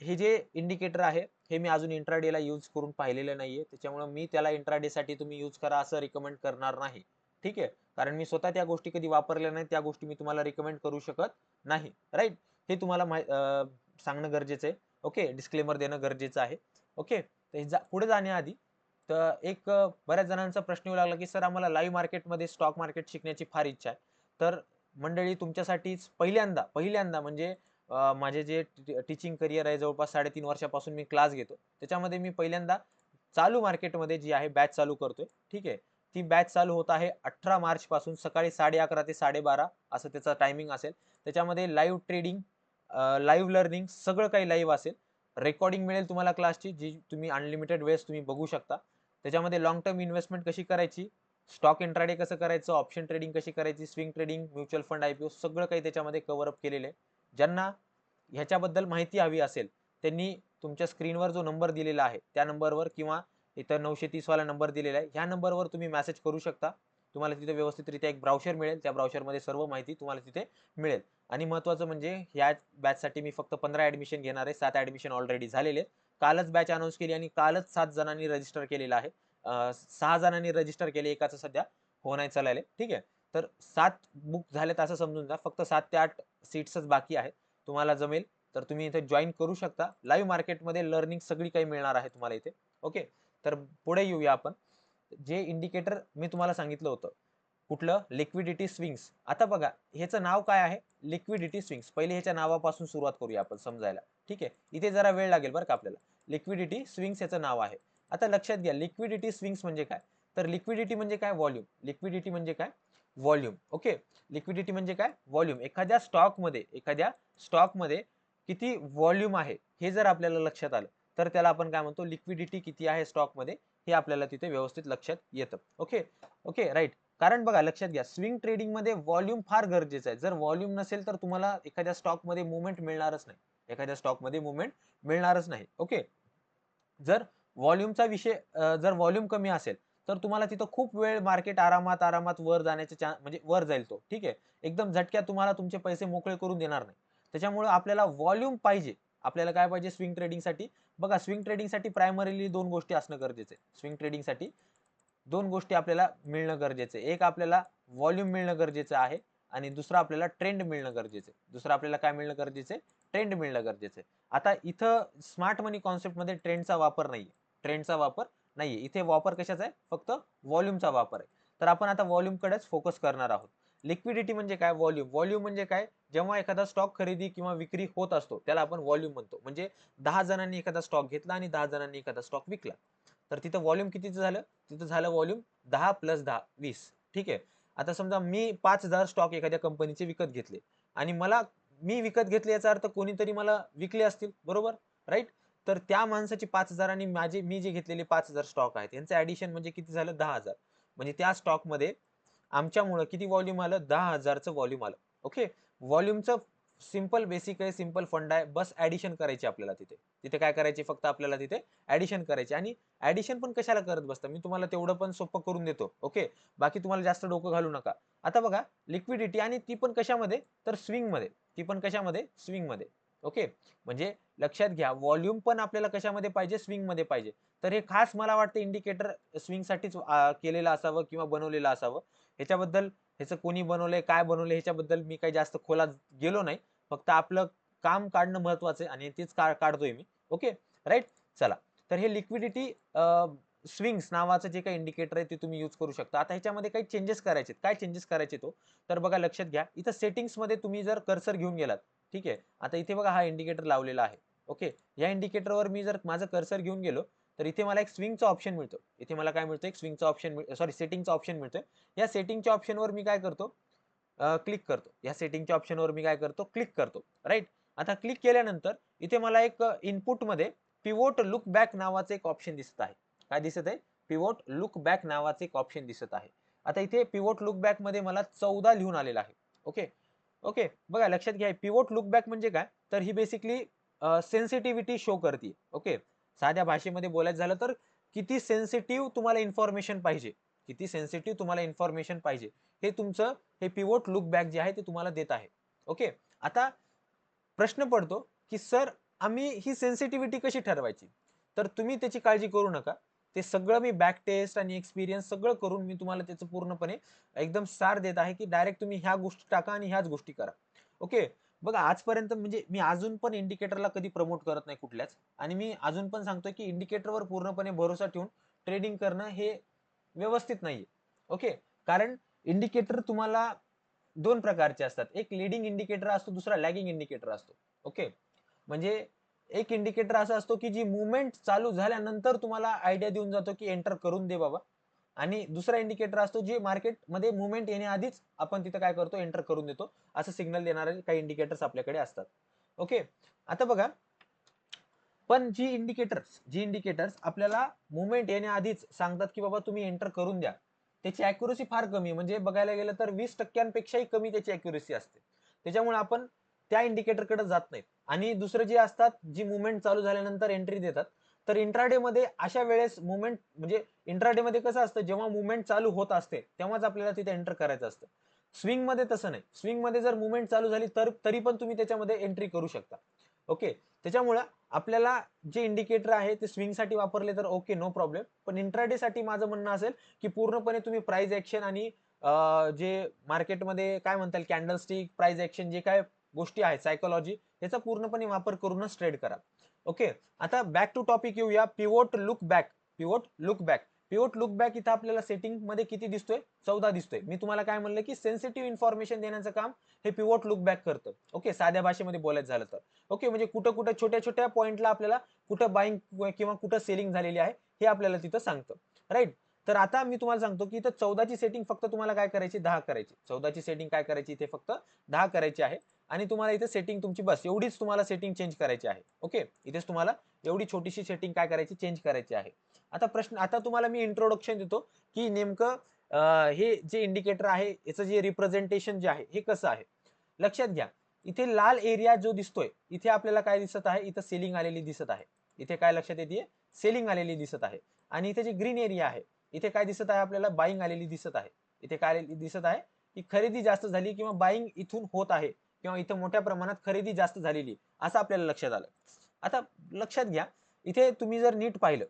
हे जे इंडिकेटर आहे हे मी अजून इंट्राडेला यूज करून पाहिलेलं नाहीये, त्याच्यामुळे मी त्याला इंट्राडे साठी तुम्ही यूज करा असं रिकमेंड करणार नाही. ठीक आहे, कारण मी स्वतः त्या गोष्टी कधी वापरल्या नाही, त्या गोष्टी मी तुम्हाला रिकमेंड करू शकत नाही, राईट. हे तुम्हाला सांगणं गरजेचं आहे. ओके, डिस्क्लेमर देणं गरजेचं आहे. ओके, पुढे जाण्याआधी तर एक बऱ्याच जणांचा प्रश्न येऊ लागला की सर आम्हाला लाईव्ह मार्केटमध्ये स्टॉक मार्केट शिकण्याची फार इच्छा आहे. तर मंडळी तुमच्यासाठीच पहिल्यांदा पहिल्यांदा म्हणजे माझे जे टीचिंग करिअर आहे जवळपास 3.5 वर्षापासून मी क्लास घेतो, त्याच्यामध्ये मी पहिल्यांदा चालू मार्केटमध्ये जी आहे बॅच चालू करतोय. ठीक आहे, ती बॅच चालू होत आहे 18 मार्च पासून सकाळी 11:30 ते 12:30 असं त्याचा टायमिंग असेल. त्याच्यामध्ये लाईव्ह ट्रेडिंग, लाईव्ह लर्निंग सगळं काही लाईव्ह असेल. रेकॉर्डिंग मिळेल तुम्हाला क्लासची, जी तुम्ही अनलिमिटेड वेळेस तुम्ही बघू शकता. त्याच्यामध्ये लॉंग टर्म इन्व्हेस्टमेंट कशी करायची, स्टॉक इंट्राडे कसं करायचं, ऑप्शन ट्रेडिंग कशी करायची, swing trading, mutual fund, IPO सगळं काही त्याच्यामध्ये कव्हर अप केलेलं आहे. ज्यांना ह्याच्याबद्दल माहिती हवी असेल त्यांनी तुमच्या स्क्रीनवर जो नंबर दिलेला आहे त्या नंबरवर किंवा इथं 930 वाला नंबर दिलेला आहे ह्या नंबरवर तुम्ही मेसेज करू शकता. तुम्हाला तिथे व्यवस्थितरित्या एक ब्राउचर मिळेल, त्या ब्राउचरमध्ये सर्व माहिती तुम्हाला तिथे मिळेल. आणि महत्त्वाचं म्हणजे ह्या बॅचसाठी मी फक्त 15 ऍडमिशन घेणार आहे. 7 ऍडमिशन ऑलरेडी झालेले आहेत. कालच बॅच अनाऊन्स केली आणि कालच 7 जणांनी रजिस्टर केलेलं आहे. 6 जणांनी रजिस्टर केले, एकाचं सध्या हो नाही चाललंय. ठीक आहे, तर 7 बुक झालेत असं समजून जा. फक्त 7 ते 8 सीट्सच बाकी आहेत. तुम्हाला जमेल तर तुम्ही इथे जॉईन करू शकता. लाईव्ह मार्केटमध्ये लर्निंग सगळी काही मिळणार आहे तुम्हाला इथे. ओके, तर पुढे येऊया आपण. जे इंडिकेटर मी तुम्हाला सांगितलं होतं कुठलं, लिक्विडिटी स्विंग्स. आता बघा ह्याचं नाव काय आहे, लिक्विडिटी स्विंग्स. पहिले ह्याच्या नावापासून सुरुवात करूया आपण समजायला. ठीक आहे, इथे जरा वेळ लागेल बरं का आपल्याला. लिक्विडिटी स्विंग्स याचं नाव आहे. आता लक्षात घ्या लिक्विडिटी स्विंग्स म्हणजे काय. तर लिक्विडिटी म्हणजे काय, व्हॉल्यूम. लिक्विडिटी म्हणजे काय, व्हॉल्यूम. ओके, लिक्विडिटी म्हणजे काय, व्हॉल्यूम. एखाद्या स्टॉकमध्ये किती व्हॉल्यूम आहे हे जर आपल्याला लक्षात आलं तर त्याला आपण काय म्हणतो, लिक्विडिटी किती आहे स्टॉकमध्ये हे आपल्याला तिथे व्यवस्थित लक्षात येतं. Okay okay, right. कारण बघा लक्षात घ्या स्विंग ट्रेडिंग मध्ये व्हॉल्यूम फार गरजेचं आहे. जर व्हॉल्यूम नसेल तर तुम्हाला एखाद्या स्टॉक मध्ये मुवमेंट मिळणारच नाही. एखाद्या स्टॉक मध्ये मुवमेंट मिळणारच नाही. ओके, जर व्हॉल्यूमचा विषय जर व्हॉल्यूम कमी असेल तर तुम्हाला तिथं खूप वेळ मार्केट आरामात आरामात वर जाण्याचे म्हणजे वर जाईल तो. ठीक आहे, एकदम झटक्यात तुम्हाला तुमचे पैसे मोकळे करून देणार नाही. त्याच्यामुळे आपल्याला व्हॉल्यूम पाहिजे. आपल्याला काय पाहिजे स्विंग ट्रेडिंगसाठी, बघा स्विंग ट्रेडिंगसाठी प्रायमरीली 2 गोष्टी असणं गरजेचं आहे. स्विंग ट्रेडिंगसाठी 2 गोष्टी आपल्याला मिळणं गरजेचं आहे. एक आपल्याला व्हॉल्यूम मिळणं गरजेचं आहे आणि दुसरं आपल्याला ट्रेंड मिळणं गरजेचं आहे. दुसरं आपल्याला काय मिळणं गरजेचं आहे, ट्रेंड मिळणं गरजेचं आहे. आता इथं स्मार्ट मनी कॉन्सेप्ट मध्ये ट्रेंडचा वापर नाहीये. ट्रेंडचा वापर नाहीये इथे. वापर कशाचा आहे, फक्त व्हॉल्यूमचा वापर आहे. तर आपण आता व्हॉल्यूम कडेच फोकस करणार आहोत. लिक्विडिटी म्हणजे काय, व्हॉल्यूम. व्हॉल्यूम म्हणजे काय, जेव्हा एखादा स्टॉक खरेदी किंवा विक्री होत असतो त्याला आपण व्हॉल्यूम म्हणतो. म्हणजे 10 जणांनी एखादा स्टॉक घेतला आणि 10 जणांनी एखादा स्टॉक विकला, तर तिथं व्हॉल्यूम कितीचं झालं, तिथं झालं व्हॉल्यूम 10 + 10 20. ठीक आहे, आता समजा मी 5,000 स्टॉक एखाद्या कंपनीचे विकत घेतले आणि मी विकत घेतले याचा अर्थ कोणीतरी मला विकले असतील, बरोबर, राईट. तर त्या माणसाची 5,000 आणि मी जे घेतलेले 5,000 स्टॉक आहेत यांचं ऍडिशन म्हणजे किती झालं, 10,000. म्हणजे त्या स्टॉक मध्ये आमच्यामुळे किती व्हॉल्यूम आलं, 10,000चं व्हॉल्यूम आलं. ओके, व्हॉल्यूमचं सिंपल बेसिक आहे, सिंपल फंडा आहे. बस ऍडिशन करायची आपल्याला तिथे. तिथे काय करायचे, फक्त आपल्याला तिथे ऍडिशन करायचे. आणि ऍडिशन पण कशाला करत बसता, मी तुम्हाला तेवढं पण सोपं करून देतो. ओके, बाकी तुम्हाला जास्त डोकं घालू नका. आता बघा लिक्विडिटी, आणि ती पण कशामध्ये, तर स्विंग मध्ये. ती पण कशामध्ये, स्विंग मध्ये. ओके, म्हणजे लक्षात घ्या व्हॉल्यूम पण आपल्याला कशामध्ये पाहिजे, स्विंग मध्ये पाहिजे. तर हे खास मला वाटतं इंडिकेटर स्विंग साठीच केलेलं असावं किंवा बनवलेलं असावं. ह्याच्याबद्दल, ह्याचं कोणी बनवलंय, काय बनवलंय, ह्याच्याबद्दल मी काही जास्त खोलात गेलो नाही. फक्त आपलं काम काढणं महत्वाचं आहे आणि तेच काढतोय मी. Okay, right. चला, तर हे लिक्विडिटी स्विंग्स नावाचं जे काही इंडिकेटर आहे ते तुम्ही यूज करू शकता. आता ह्याच्यामध्ये काही चेंजेस करायचे. काय चेंजेस करायचे तो, तर बघा लक्षात घ्या, इथं सेटिंग्स मध्ये तुम्ही जर कर्सर घेऊन गेलात, ठीक आहे. आता इथे बघा हा इंडिकेटर लावलेला आहे. ओके, या इंडिकेटरवर मी जर माझं कर्सर घेऊन गेलो, तर इथे मला एक स्विंगचा ऑप्शन मिळतो. इथे मला काय मिळतं, एक स्विंगचा ऑप्शन, सॉरी सेटिंगचा ऑप्शन मिळतोय. या सेटिंगच्या ऑप्शनवर मी काय करतो, क्लिक करतो. या सेटिंगच्या ऑप्शनवर मी काय करतो, क्लिक करतो. राईट. आता क्लिक केल्यानंतर इथे मला एक इनपुट मध्ये पिवोट लुक बॅक नावाचं एक ऑप्शन दिसत आहे. काय दिसत आहे, पिवोट लुक बॅक नावाचं एक ऑप्शन दिसत आहे. आता इथे पिवोट लुक बॅक मध्ये मला 14 लिहून आलेला आहे. ओके, ओके, बघा लक्षात घ्या, पिवोट लुक बॅक म्हणजे काय, तर ही बेसिकली सेन्सिटिव्हिटी शो करते. ओके, साध्या भाषेमध्ये बोलायचं झालं तर किती सेन्सिटिव्ह तुम्हाला इन्फॉर्मेशन पाहिजे, किती सेन्सिटिव्ह तुम्हाला इन्फॉर्मेशन पाहिजे, हे तुमचं हे पिवोट लुक बॅक जे आहे ते तुम्हाला देत आहे. ओके, आता प्रश्न पडतो की सर आम्ही ही सेन्सिटिव्हिटी कशी ठरवायची, तर तुम्ही त्याची काळजी करू नका. ते सगळं मी बॅक टेस्ट आणि एक्सपिरियन्स सगळं करून मी तुम्हाला त्याचं पूर्णपणे एकदम सार देत आहे की डायरेक्ट तुम्ही ह्या गोष्टी टाका आणि ह्याच गोष्टी करा. ओके, बघा आजपर्यंत म्हणजे मी अजून पण इंडिकेटरला कधी प्रमोट करत नाही कुठल्याच, आणि मी अजून पण सांगतोय की इंडिकेटरवर पूर्णपणे भरोसा ठेवून ट्रेडिंग करणं हे व्यवस्थित नाहीये. ओके, कारण इंडिकेटर तुम्हाला दोन प्रकारचे असतात. एक लीडिंग इंडिकेटर असतो, दुसरा लॅगिंग इंडिकेटर असतो. ओके, म्हणजे एक इंडिकेटर असा असतो की जी मुवमेंट चालू झाल्यानंतर तुम्हाला आयडिया देऊन जातो की एंटर करून दे बाबा, आणि दुसरा इंडिकेटर असतो जे मार्केट मध्ये मुवमेंट येण्याआधीच आपण तिथे काय करतो, एंटर करून देतो, असं सिग्नल देणारे काही इंडिकेटर्स आपल्याकडे असतात. ओके, आता बघा, पण जी इंडिकेटर्स आपल्याला मुवमेंट येण्याआधीच सांगतात की बाबा तुम्ही एंटर करून द्या, त्याची अॅक्युरसी फार कमी, म्हणजे बघायला गेलं तर 20%पेक्षाही कमी त्याची अॅक्युरसी असते. त्याच्यामुळे आपण त्या इंडिकेटरकडे जात नाहीत. आणि दुसरं जे असतात, जी मुवमेंट चालू झाल्यानंतर एंट्री देतात, तर इंट्राडे मध्ये अशा वेळेस मुवमेंट, म्हणजे इंट्राडे मध्ये कसं असतं, जेव्हा मुवमेंट चालू होत असते तेव्हाच आपल्याला तिथे एंटर करायचं असतं. स्विंग मध्ये तसं नाही. स्विंग मध्ये जर मुवमेंट चालू झाली तर तरी पण तुम्ही त्याच्यामध्ये एंट्री करू शकता. ओके, त्याच्यामुळे आपल्याला जे इंडिकेटर आहे ते स्विंग साठी वापरले तर ओके, नो प्रॉब्लेम. पण इंट्राडे साठी माझं म्हणणं असेल की पूर्णपणे तुम्ही प्राइस ऍक्शन आणि जे मार्केटमध्ये काय म्हणतात कॅन्डलस्टिक प्राइस ऍक्शन, जे काय गोष्टी आहेत सायकोलॉजी, याचा पूर्णपणे वापर करूनच ट्रेड करा. ओके, आता बॅक टू टॉपिक येऊया. Pivot look back. Pivot look back. Pivot look back इथं आपल्याला सेटिंग मध्ये किती दिसतोय, 14 दिसतोय. मी तुम्हाला काय म्हणलं की सेन्सिटिव्ह इन्फॉर्मेशन देण्याचं काम हे पिवोट लुक बॅक करतं. ओके, साध्या भाषेमध्ये बोलायचं झालं तर. ओके, म्हणजे कुठं कुठं छोट्या छोट्या पॉइंटला आपल्याला कुठं बाईंग किंवा कुठं सेलिंग झालेली आहे हे आपल्याला तिथं सांगतं. राईट. तर आता मी तुम्हाला सांगतो की इथं 14ची सेटिंग फक्त तुम्हाला काय करायची, 10 करायची. 14ची सेटिंग काय करायची, इथे फक्त 10 करायची आहे. आणि तुम्हाला इथे सेटिंग तुमची बस एवढीच तुम्हाला सेटिंग चेंज करायची आहे. ओके, इथेच तुम्हाला एवढी छोटीशी सेटिंग काय करायची, चेंज करायची आहे. आता प्रश्न, आता तुम्हाला मी इंट्रोडक्शन देतो की नेमकं हे जे इंडिकेटर आहे याचं जे रिप्रेझेंटेशन जे आहे हे कसं आहे. लक्षात घ्या, इथे लाल एरिया जो दिसतोय, इथे आपल्याला काय दिसत आहे, इथं सेलिंग आलेली दिसत आहे. इथे काय लक्षात येते, सेलिंग आलेली दिसत आहे. आणि इथे जे ग्रीन एरिया आहे, इथे काय दिसत आहे, आपल्याला बाईंग आलेली दिसत आहे. इथे काय दिसत आहे की खरेदी जास्त झाली किंवा बाईंग इथून होत आहे, किंवा इथं मोठ्या प्रमाणात खरेदी जास्त झालेली, असं आपल्याला लक्षात आलं. आता लक्षात घ्या, इथे तुम्ही जर नीट पाहिलं,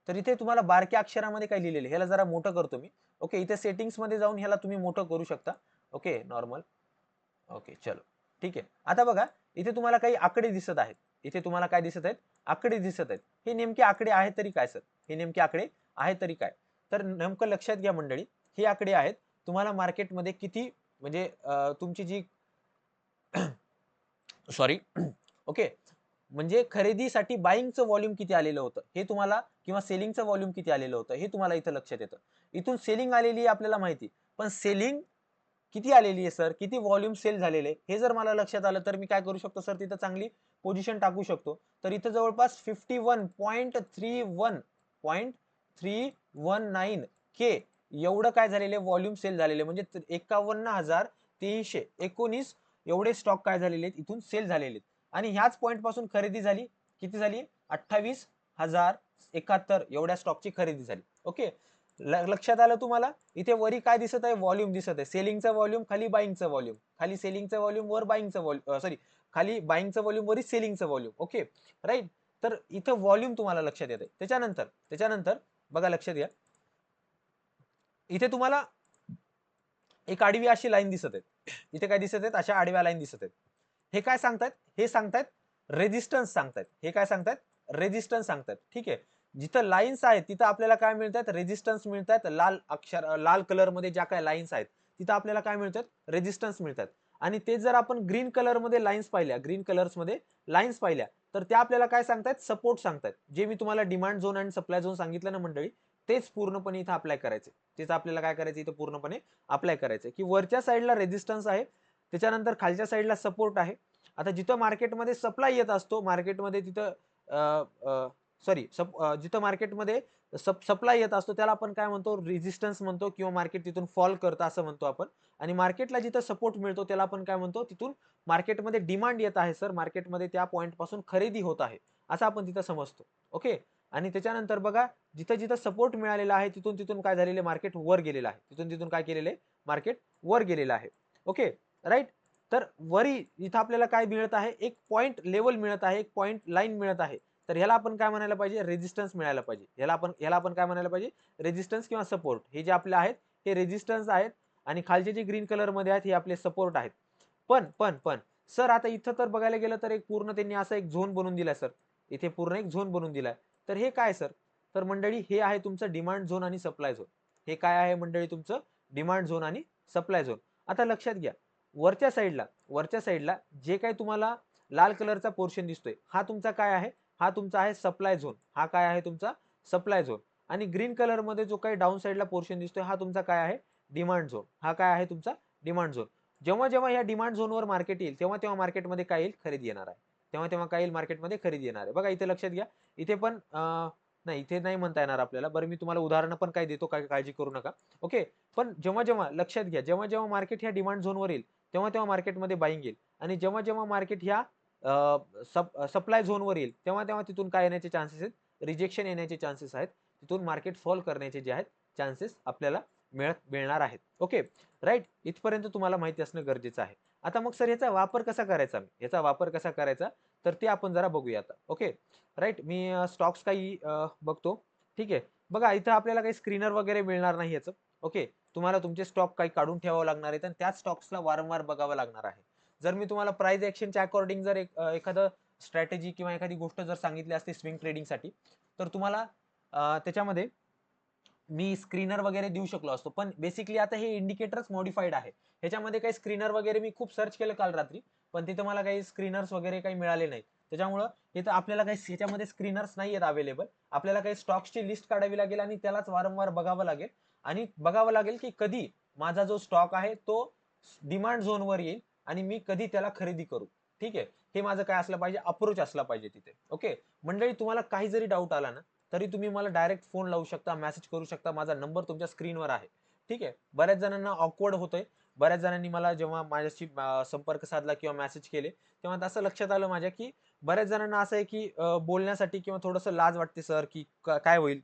तर इथे तुम्हाला बारक्या अक्षरामध्ये काय लिहिलेलं, ह्याला जरा मोठं करतो मी. ओके, इथे सेटिंग्स मध्ये जाऊन ह्याला तुम्ही मोठं करू शकता. Okay, normal. ओके, चलो, ठीक आहे. आता बघा, इथे तुम्हाला काही आकडे दिसत आहेत. इथे तुम्हाला काय दिसत आहेत, आकडे दिसत आहेत. हे नेमके आकडे आहेत तरी काय सर, हे नेमके आकडे आहेत तरी काय, तर नेमकं लक्षात घ्या मंडळी, हे आकडे आहेत तुम्हाला मार्केटमध्ये किती, म्हणजे तुमची जी सॉरी ओके, म्हणजे खरेदीसाठी बाईंगचं व्हॉल्यूम किती आलेलं होतं हे तुम्हाला, किंवा सेलिंगचं व्हॉल्यूम किती आलेलं होतं हे तुम्हाला इथं लक्षात येतं. इथून सेलिंग आलेली आहे आपल्याला माहिती, पण सेलिंग किती आलेली आहे सर, किती व्हॉल्यूम सेल झालेले हे जर मला लक्षात आलं तर मी काय करू शकतो सर, तिथं चांगली पोझिशन टाकू शकतो. तर इथं जवळपास 51.31 के एवढं काय झालेले व्हॉल्यूम सेल झालेले, म्हणजे 51,000 319 एवढे स्टॉक काय झालेले आहेत इथून सेल झालेले आहेत आणि ह्याच पॉईंट पासून खरेदी झाली, किती झाली 28,071 एवढ्या स्टॉकची खरेदी झाली. ओके, लक्षात आलं तुम्हाला. इथे वरी काय दिसत आहे, व्हॉल्यूम दिसत आहे. सेलिंगचं व्हॉल्यूम, खाली बाईंगचं व्हॉल्यूम, खाली सेलिंगचं व्हॉल्यूम, वर बाईंगचं व्हॉल्यूम, सॉरी खाली बाईंगचं व्हॉल्यूम, वरी सेलिंगचं व्हॉल्यूम. Okay right. तर इथं व्हॉल्यूम तुम्हाला लक्षात येते. त्याच्यानंतर बघा, लक्षात घ्या, इथे तुम्हाला एक आडवी अशी लाईन दिसत आहे. इथे काय दिसत आहेत, अशा आडव्या लाईन दिसत आहेत. हे काय सांगतायत, हे सांगतायत रेजिस्टन्स सांगतायत. हे काय सांगतायत, रेजिस्टन्स सांगतायत. ठीक आहे, जिथं लाईन्स आहेत तिथं आपल्याला काय मिळतात, रेजिस्टन्स मिळतात. लाल कलर मध्ये ज्या काय लाईन्स आहेत तिथं आपल्याला काय मिळतात, रेजिस्टन्स मिळतात. आणि ते जर आपण ग्रीन कलर मध्ये लाईन्स पाहिल्या, ग्रीन कलर्स मध्ये लाईन्स पाहिल्या, तर त्या आपल्याला काय सांगतायत, सपोर्ट सांगतायत. जे मी तुम्हाला डिमांड झोन आणि सप्लाय झोन सांगितलं ना मंडळी, तेच पूर्णपणे इथं अप्लाय करायचे. तेच आपल्याला काय करायचं इथं पूर्णपणे अप्लाय करायचं की वरच्या साईडला रेजिस्टन्स आहे, त्याच्यानंतर खालच्या साईडला सपोर्ट आहे. आता जिथं मार्केटमध्ये सप्लाय येत असतो, मार्केटमध्ये तिथं जिथं मार्केटमध्ये सप्लाय येत असतो त्याला आपण काय म्हणतो, रेजिस्टन्स म्हणतो, किंवा मार्केट तिथून फॉल करतं असं म्हणतो आपण. आणि मार्केटला जिथं सपोर्ट मिळतो त्याला आपण काय म्हणतो, तिथून मार्केटमध्ये डिमांड येत आहे सर, मार्केटमध्ये त्या पॉईंट पासून खरेदी होत आहे असं आपण तिथं समजतो. ओके, आणि त्याच्यानंतर बघा, जिथं जिथं सपोर्ट मिळालेला आहे तिथून तिथून काय झालेलं, मार्केट वर गेलेलं आहे. तिथून तिथून काय केलेलं आहे, मार्केट वर गेलेलं आहे. Okay right. तर वरी इथं आपल्याला काय मिळत आहे, एक पॉइंट लेवल मिळत आहे, एक पॉइंट लाईन मिळत आहे. तर ह्याला आपण काय म्हणायला पाहिजे, रेजिस्टन्स मिळायला पाहिजे. ह्याला आपण काय म्हणायला पाहिजे, रेजिस्टन्स किंवा सपोर्ट. हे जे आपले आहेत हे रेजिस्टन्स आहेत आणि खालचे जे ग्रीन कलर मध्ये आहेत हे आपले सपोर्ट आहेत. पण सर आता इथं तर बघायला गेलं तर एक पूर्ण त्यांनी असा एक झोन बनवून दिलाय सर, इथे पूर्ण एक झोन बनवून दिलाय. तर हे काय सर, तर मंडळी हे आहे तुमचं डिमांड झोन आणि सप्लाय झोन. हे काय आहे मंडळी, तुमचं डिमांड झोन आणि सप्लाय झोन. आता लक्षात घ्या, वरच्या साईडला जे काही तुम्हाला लाल कलरचा पोर्शन दिसतोय हा तुमचा काय आहे, हा तुमचा आहे सप्लाय झोन. हा काय आहे तुमचा सप्लाय झोन. आणि ग्रीन कलर मध्ये जो काही डाऊन साईडला पोर्शन दिसतोय हा तुमचा काय आहे, डिमांड झोन. हा काय आहे तुमचा डिमांड झोन. जेव्हा जेव्हा या डिमांड झोनवर मार्केट येईल तेव्हा तेव्हा मार्केटमध्ये काय येईल, खरेदी येणार आहे. तेव्हा तेव्हा काय येईल, मार्केटमध्ये खरेदी येणार आहे. बघा इथे लक्षात घ्या, इथे पण नाही, इथे नाही म्हणता येणार आपल्याला. बरं, मी तुम्हाला उदाहरण पण काय देतो, काय काळजी करू नका. ओके, पण जेव्हा जेव्हा लक्षात घ्या, जेव्हा जेव्हा मार्केट ह्या डिमांड झोनवर येईल तेव्हा तेव्हा मार्केटमध्ये बाईंग येईल. आणि जेव्हा जेव्हा मार्केट ह्या सप्लाय झोनवर येईल तेव्हा तेव्हा तिथून काय येण्याचे चान्सेस आहेत, रिजेक्शन येण्याचे चान्सेस आहेत. तिथून मार्केट फॉल करण्याचे जे आहेत चान्सेस आपल्याला मिळणार आहेत. ओके राईट, इथपर्यंत तुम्हाला माहिती असणं गरजेचं आहे. आता मग सर याचा वापर कसा करायचा, याचा वापर कसा करायचा, तर ते आपण जरा बघूया आता. ओके राईट, मी स्टॉक्स काही बघतो. ठीक आहे, बघा इथं आपल्याला काही स्क्रीनर वगैरे मिळणार नाही याचं. ओके, तुम्हाला तुमचे स्टॉक काही काढून ठेवावं लागणार आहेत आणि त्याच स्टॉक्सला वारंवार बघावं लागणार आहे. जर मी तुम्हाला प्राइस ऍक्शनच्या अकॉर्डिंग जर एखादं स्ट्रॅटेजी किंवा एखादी गोष्ट जर सांगितली असते स्विंग ट्रेडिंगसाठी, तर तुम्हाला त्याच्यामध्ये मी स्क्रीनर वगैरे देऊ शकलो असतो. पण बेसिकली आता हे इंडिकेटर्स मॉडिफाईड आहे. ह्याच्यामध्ये काही स्क्रीनर वगैरे मी खूप सर्च केलं काल रात्री, पण तिथे मला काही स्क्रीनर्स वगैरे काही मिळाले नाहीत. त्याच्यामुळं इथं आपल्याला काही ह्याच्यामध्ये स्क्रीनर्स नाही आहेत अवेलेबल. आपल्याला काही स्टॉक्सची लिस्ट काढावी लागेल आणि त्यालाच वारंवार बघावं लागेल. आणि बघावं लागेल की कधी माझा जो स्टॉक आहे तो डिमांड झोनवर येईल आणि मी कधी त्याला खरेदी करू. ठीक आहे, हे माझं काय असलं पाहिजे, अप्रोच असला पाहिजे तिथे. ओके मंडळी, तुम्हाला काही जरी डाऊट आला ना तरी तुम्ही मला डायरेक्ट फोन लावू शकता, मेसेज करू शकता. माझा नंबर तुमच्या स्क्रीनवर आहे. ठीक आहे, बऱ्याच जणांना ऑकवर्ड होतंय. बऱ्याच जणांनी मला जेव्हा माझ्याशी संपर्क साधला किंवा मेसेज केले तेव्हा असं लक्षात आलं माझ्या की बऱ्याच जणांना असं आहे की बोलण्यासाठी किंवा थोडंसं लाज वाटते सर, की काय होईल,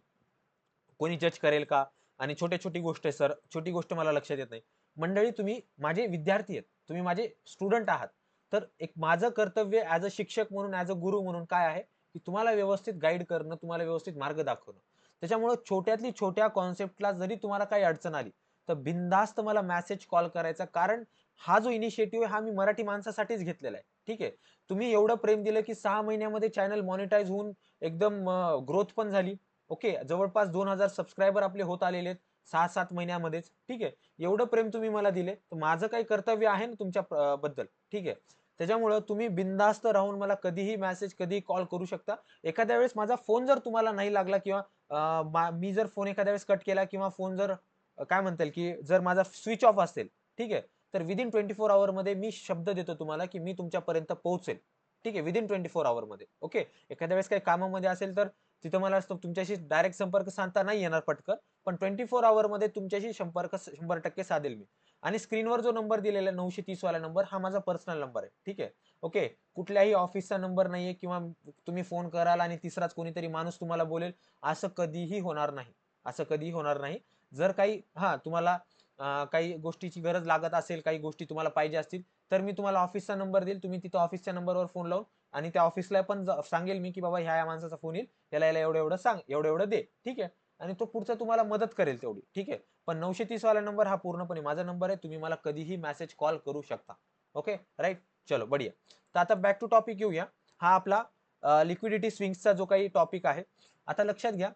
कोणी जज करेल का, आणि छोटी गोष्ट आहे सर, छोटी गोष्ट मला लक्षात येत नाही. मंडळी, तुम्ही माझे विद्यार्थी आहेत, तुम्ही माझे स्टुडंट आहात. तर एक माझं कर्तव्य ऍज अ शिक्षक म्हणून, ऍज अ गुरु म्हणून काय आहे की तुम्हाला व्यवस्थित गाईड करणं, तुम्हाला व्यवस्थित मार्ग दाखवणं. त्याच्यामुळे छोट्यातली छोट्या कॉन्सेप्टला जरी तुम्हाला काही अडचण आली तर बिनधास्त मला मेसेज कॉल करायचा. कारण हा जो इनिशिएटिव्ह आहे हा मी मराठी माणसासाठीच घेतलेला आहे. ठीक आहे, तुम्ही एवढं प्रेम दिलं की 6 महिन्यामध्ये चॅनल मॉनिटाईज होऊन एकदम ग्रोथ पण झाली. ओके, जवळपास 2,000 सबस्क्रायबर आपले होत आलेले आहेत 6-7 महिन्यामध्येच. ठीक आहे, एवढं प्रेम तुम्ही मला दिले तर माझं काही कर्तव्य आहे ना तुमच्या बद्दल. ठीक आहे, त्याच्यामुळं तुम्ही बिनधास्त राहून मला कधीही मेसेज, कधीही कॉल करू शकता. एखाद्या वेळेस माझा फोन जर तुम्हाला नाही लागला किंवा मी जर फोन एखाद्या वेळेस कट केला किंवा फोन जर काय म्हणता येईल की जर माझा स्विच ऑफ असेल, ठीक आहे, तर विदिन 24 आवर मध्ये मी शब्द देतो तुम्हाला की मी तुमच्यापर्यंत पोहोचेल. ठीक आहे, विदिन 24 आवर मध्ये. ओके, एखाद्या वेळेस काही कामामध्ये असेल तर तिथं मला तुमच्याशी डायरेक्ट संपर्क साधता नाही येणार पटकन, पण 24 आवर मध्ये तुमच्याशी संपर्क 100% साधेल मी. आणि स्क्रीनवर जो नंबर दिलेला आहे 930 वाला नंबर, हा माझा पर्सनल नंबर आहे. ठीक आहे. ओके. कुठल्याही ऑफिसचा नंबर नाहीये किंवा तुम्ही फोन कराल आणि तिसराच कोणीतरी माणूस तुम्हाला बोलेल, असं कधीही होणार नाही. असं कधीही होणार नाही. जर काही तुम्हाला काही गोष्टीची गरज लागत असेल, काही गोष्टी तुम्हाला पाहिजे असतील, तर मी तुम्हाला ऑफिसचा नंबर देईल. तुम्ही तिथं ऑफिसच्या नंबरवर फोन लावून आणि त्या ऑफिसला पण सांगेल मी, की बाबा ह्या माणसाचा फोन येईल, याला एवढं सांग, एवढं दे. ठीक आहे. आणि तो पुढचा तुम्हाला मदत करेल तेवढी. ठीक आहे. पण 930 वाला नंबर हा पूर्णपणे माझा नंबर आहे. तुम्ही मला कधीही मेसेज कॉल करू शकता. Okay, right. चलो बढिया. तर आता बॅक टू टॉपिक येऊया. हा आपला लिक्विडिटी स्विंग्सचा जो काही टॉपिक आहे. आता लक्षात घ्या,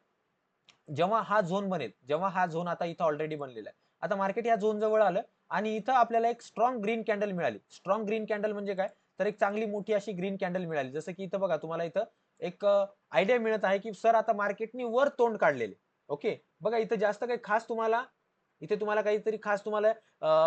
जेव्हा हा झोन बनेल, जेव्हा हा झोन आता इथं ऑलरेडी बनलेला आहे. आता मार्केट या झोन जवळ आलं आणि इथं आपल्याला एक स्ट्रॉंग ग्रीन कॅन्डल मिळाली. स्ट्रॉंग ग्रीन कॅन्डल म्हणजे काय? तर एक चांगली मोठी अशी ग्रीन कॅन्डल मिळाली. जसं की इथं बघा, तुम्हाला इथं एक आयडिया मिळत आहे, की सर आता मार्केटनी वर तोंड काढलेले. ओके. बघा इथं जास्त काही खास तुम्हाला इथे तुम्हाला काहीतरी खास तुम्हाला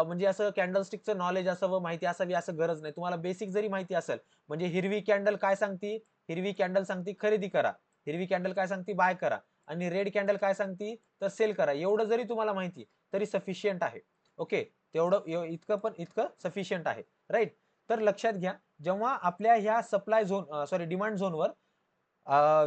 म्हणजे असं कॅन्डलस्टिकचं नॉलेज असावं, माहिती असावी असं गरज नाही. तुम्हाला बेसिक जरी माहिती असेल, म्हणजे हिरवी कॅन्डल काय सांगते? हिरवी कॅन्डल सांगते खरेदी करा. हिरवी कॅन्डल काय सांगते? बाय करा. आणि रेड कॅन्डल काय सांगते? तर सेल करा. एवढं जरी तुम्हाला माहिती तरी सफिशियंट आहे. ओके. तेवढं इतकं सफिशियंट आहे. राईट. तर लक्षात घ्या, जेव्हा आपल्या ह्या सप्लाय झोन डिमांड झोनवर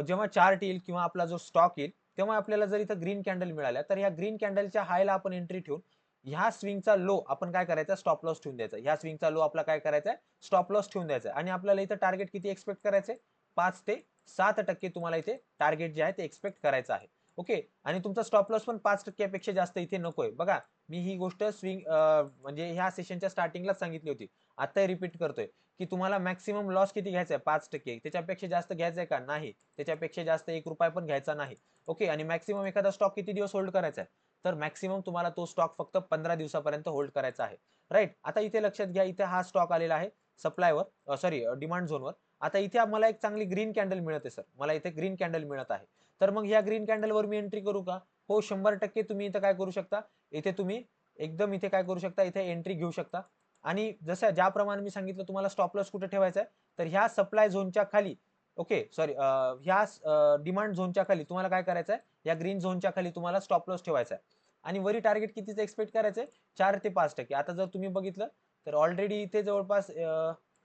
जेव्हा चार्ट येईल किंवा आपला जो स्टॉक येईल, तेव्हा आपल्याला जर इथं ग्रीन कॅन्डल मिळाल्या, तर ह्या ग्रीन कॅन्डलच्या हायला आपण एंट्री ठेवून ह्या स्विंगचा लो आपण काय करायचा? स्टॉप लॉस ठेवून द्यायचा. ह्या स्विंगचा लो आपला काय करायचा? स्टॉप लॉस ठेवून द्यायचा. आणि आपल्याला इथं टार्गेट किती एक्सपेक्ट करायचे? 5 ते 7% तुम्हाला इथे टार्गेट जे आहे ते एक्सपेक्ट करायचं आहे. ओके. आणि तुमचा स्टॉप लॉस पण 5% पेक्षा जास्त इथे नकोय. बघा, मी ही गोष्ट म्हणजे ह्या सेशनच्या स्टार्टिंगलाच सांगितली होती. आता रिपीट करतोय, की तुम्हाला मॅक्सिमम लॉस किती घ्यायचा आहे? 5%. त्याच्यापेक्षा जास्त घ्यायचंय का? नाही. त्याच्यापेक्षा जास्त 1 रुपया पण घ्यायचा नाही. ओके. आणि मॅक्सिमम एखादा स्टॉक किती दिवस होल्ड करायचा आहे? तर मॅक्सिमम तुम्हाला तो स्टॉक फक्त 15 दिवसापर्यंत होल्ड करायचा आहे. राईट. आता इथे लक्षात घ्या, इथे हा स्टॉक आलेला आहे सप्लायवर, डिमांड झोनवर. आता इथे मला एक चांगली ग्रीन कॅन्डल मिळत आहे सर. मला इथे ग्रीन कॅन्डल मिळत आहे. तर मग ह्या ग्रीन कॅन्डलवर मी एंट्री करू का? हो, 100% तुम्ही इथं काय करू शकता? इथे तुम्ही एकदम इथे काय करू शकता? इथे एंट्री घेऊ शकता. आणि जसं ज्याप्रमाणे मी सांगितलं तुम्हाला स्टॉप लॉस कुठे ठेवायचा आहे? तर ह्या सप्लाय झोनच्या खाली, ह्या डिमांड झोनच्या खाली तुम्हाला काय करायचं आहे? या ग्रीन झोनच्या खाली तुम्हाला स्टॉप लॉस ठेवायचा आहे. आणि वरी टार्गेट कितीचं एक्सपेक्ट करायचंय? 4 ते 5%. आता जर तुम्ही बघितलं, तर ऑलरेडी इथे जवळपास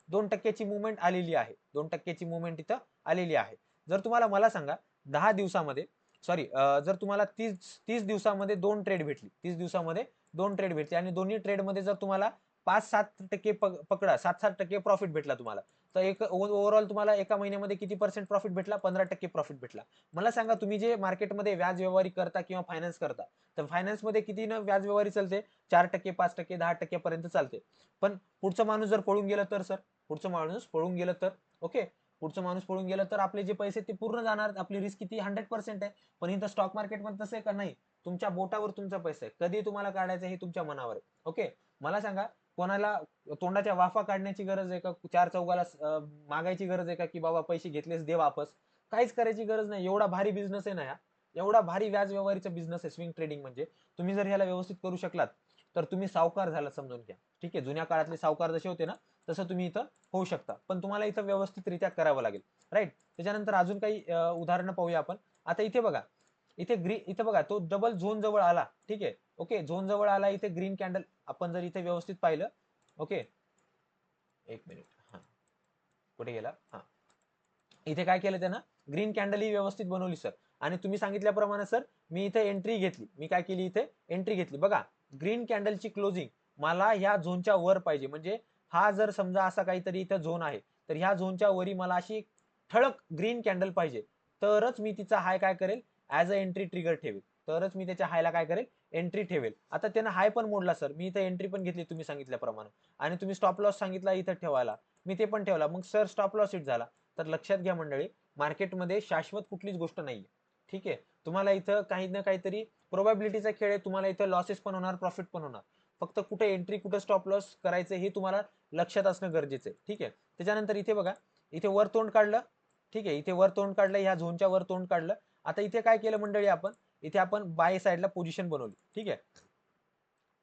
2%ची मुवमेंट आलेली आहे. 2%ची मुवमेंट इथं आलेली आहे. जर तुम्हाला मला सांगा 10 दिवसामध्ये जर तुम्हाला 30 दिवसामध्ये 2 ट्रेड भेटली. 30 दिवसामध्ये 2 ट्रेड भेटले आणि दोन्ही ट्रेडमध्ये जर तुम्हाला 5-7% पकडा, 7-7% प्रॉफिट भेटला तुम्हाला. तर एक ओव्हरऑल तुम्हाला एका महिन्यामध्ये किती पर्सेंट प्रॉफिट भेटला? 15% प्रॉफिट भेटला. मला सांगा, तुम्ही जे मार्केटमध्ये व्याज व्यवहारी करता किंवा फायनान्स करता, तर फायनान्समध्ये किती न व्याज व्यवहारी चालते? 4%, 5%, 10% पर्यंत चालते. पण पुढचा माणूस जर पळून गेला तर सर, पुढचा माणूस पळून गेला तर, ओके, पुढचा माणूस पळून गेला तर आपले जे पैसे ते पूर्ण जाणार. आपली रिस्क किती? 100% आहे. पण इथं स्टॉक मार्केटमध्ये तसं आहे का? नाही. तुमच्या बोटावर तुमचा पैसा आहे. कधी तुम्हाला काढायचं हे तुमच्या मनावर आहे. ओके. मला सांगा, कोणाला तोंडाच्या वाफा काढण्याची गरज आहे का? चार चौघाला मागायची गरज आहे का? की बाबा पैसे घेतलेस दे वापस. काहीच करायची गरज नाही. एवढा भारी बिझनेस आहे ना हा. एवढा भारी व्याज व्यवहारीचा बिझनेस आहे स्विंग ट्रेडिंग म्हणजे. तुम्ही जर ह्याला व्यवस्थित करू शकलात, तर तुम्ही सावकार झाला समजून घ्या. ठीक आहे. जुन्या काळातले सावकार जसे होते ना, तसं तुम्ही इथं होऊ शकता. पण तुम्हाला इथं व्यवस्थितरित्या करावं लागेल. राईट. त्याच्यानंतर अजून काही उदाहरणं पाहूया आपण. आता इथे बघा, इथे बघा, तो डबल झोन जवळ आला. ठीक आहे. ओके. झोन जवळ आला. इथे ग्रीन कॅन्डल आपण जर इथे व्यवस्थित पाहिलं. ओके. एक मिनिट. हा, कुठे गेला? हा, इथे काय केलं त्यानं? ग्रीन कॅन्डल ही व्यवस्थित बनवली सर. आणि तुम्ही सांगितल्याप्रमाणे सर, मी इथे एंट्री घेतली. मी काय केली? इथे एंट्री घेतली. बघा, ग्रीन कॅन्डलची क्लोजिंग मला ह्या झोनच्या वर पाहिजे. म्हणजे हा जर समजा असा काहीतरी इथं झोन आहे, तर ह्या झोनच्या वरी मला अशी ठळक ग्रीन कॅन्डल पाहिजे. तरच मी तिचा हाय काय करेल? ऍज अ एंट्री ट्रिगर ठेवेल. तरच मी त्याच्या हायला काय करेल? एंट्री ठेवेल. आता त्यानं हाय पण मोडला सर. मी इथे एंट्री पण घेतली तुम्ही सांगितल्याप्रमाणे. आणि तुम्ही स्टॉप लॉस सांगितला इथं ठेवायला. मी ते पण ठेवला. मग सर स्टॉप लॉस हिट झाला. तर लक्षात घ्या मंडळी, मार्केटमध्ये शाश्वत कुठलीच गोष्ट नाहीये. ठीक आहे. तुम्हाला इथं काही ना काहीतरी प्रोबॅबिलिटीचा खेळ आहे. तुम्हाला इथं लॉसेस पण होणार, प्रॉफिट पण होणार. फक्त कुठे एंट्री, कुठे स्टॉप लॉस करायचं हे तुम्हाला लक्षात असणं गरजेचं आहे. ठीक आहे. त्याच्यानंतर इथे बघा, इथे वर तोंड काढलं. ठीक आहे. इथे वर तोंड काढलं, ह्या झोनच्या वर तोंड काढलं. आता इथे काय केलं मंडळी आपण? इथे आपण बाय साईडला पोझिशन बनवली. ठीक आहे.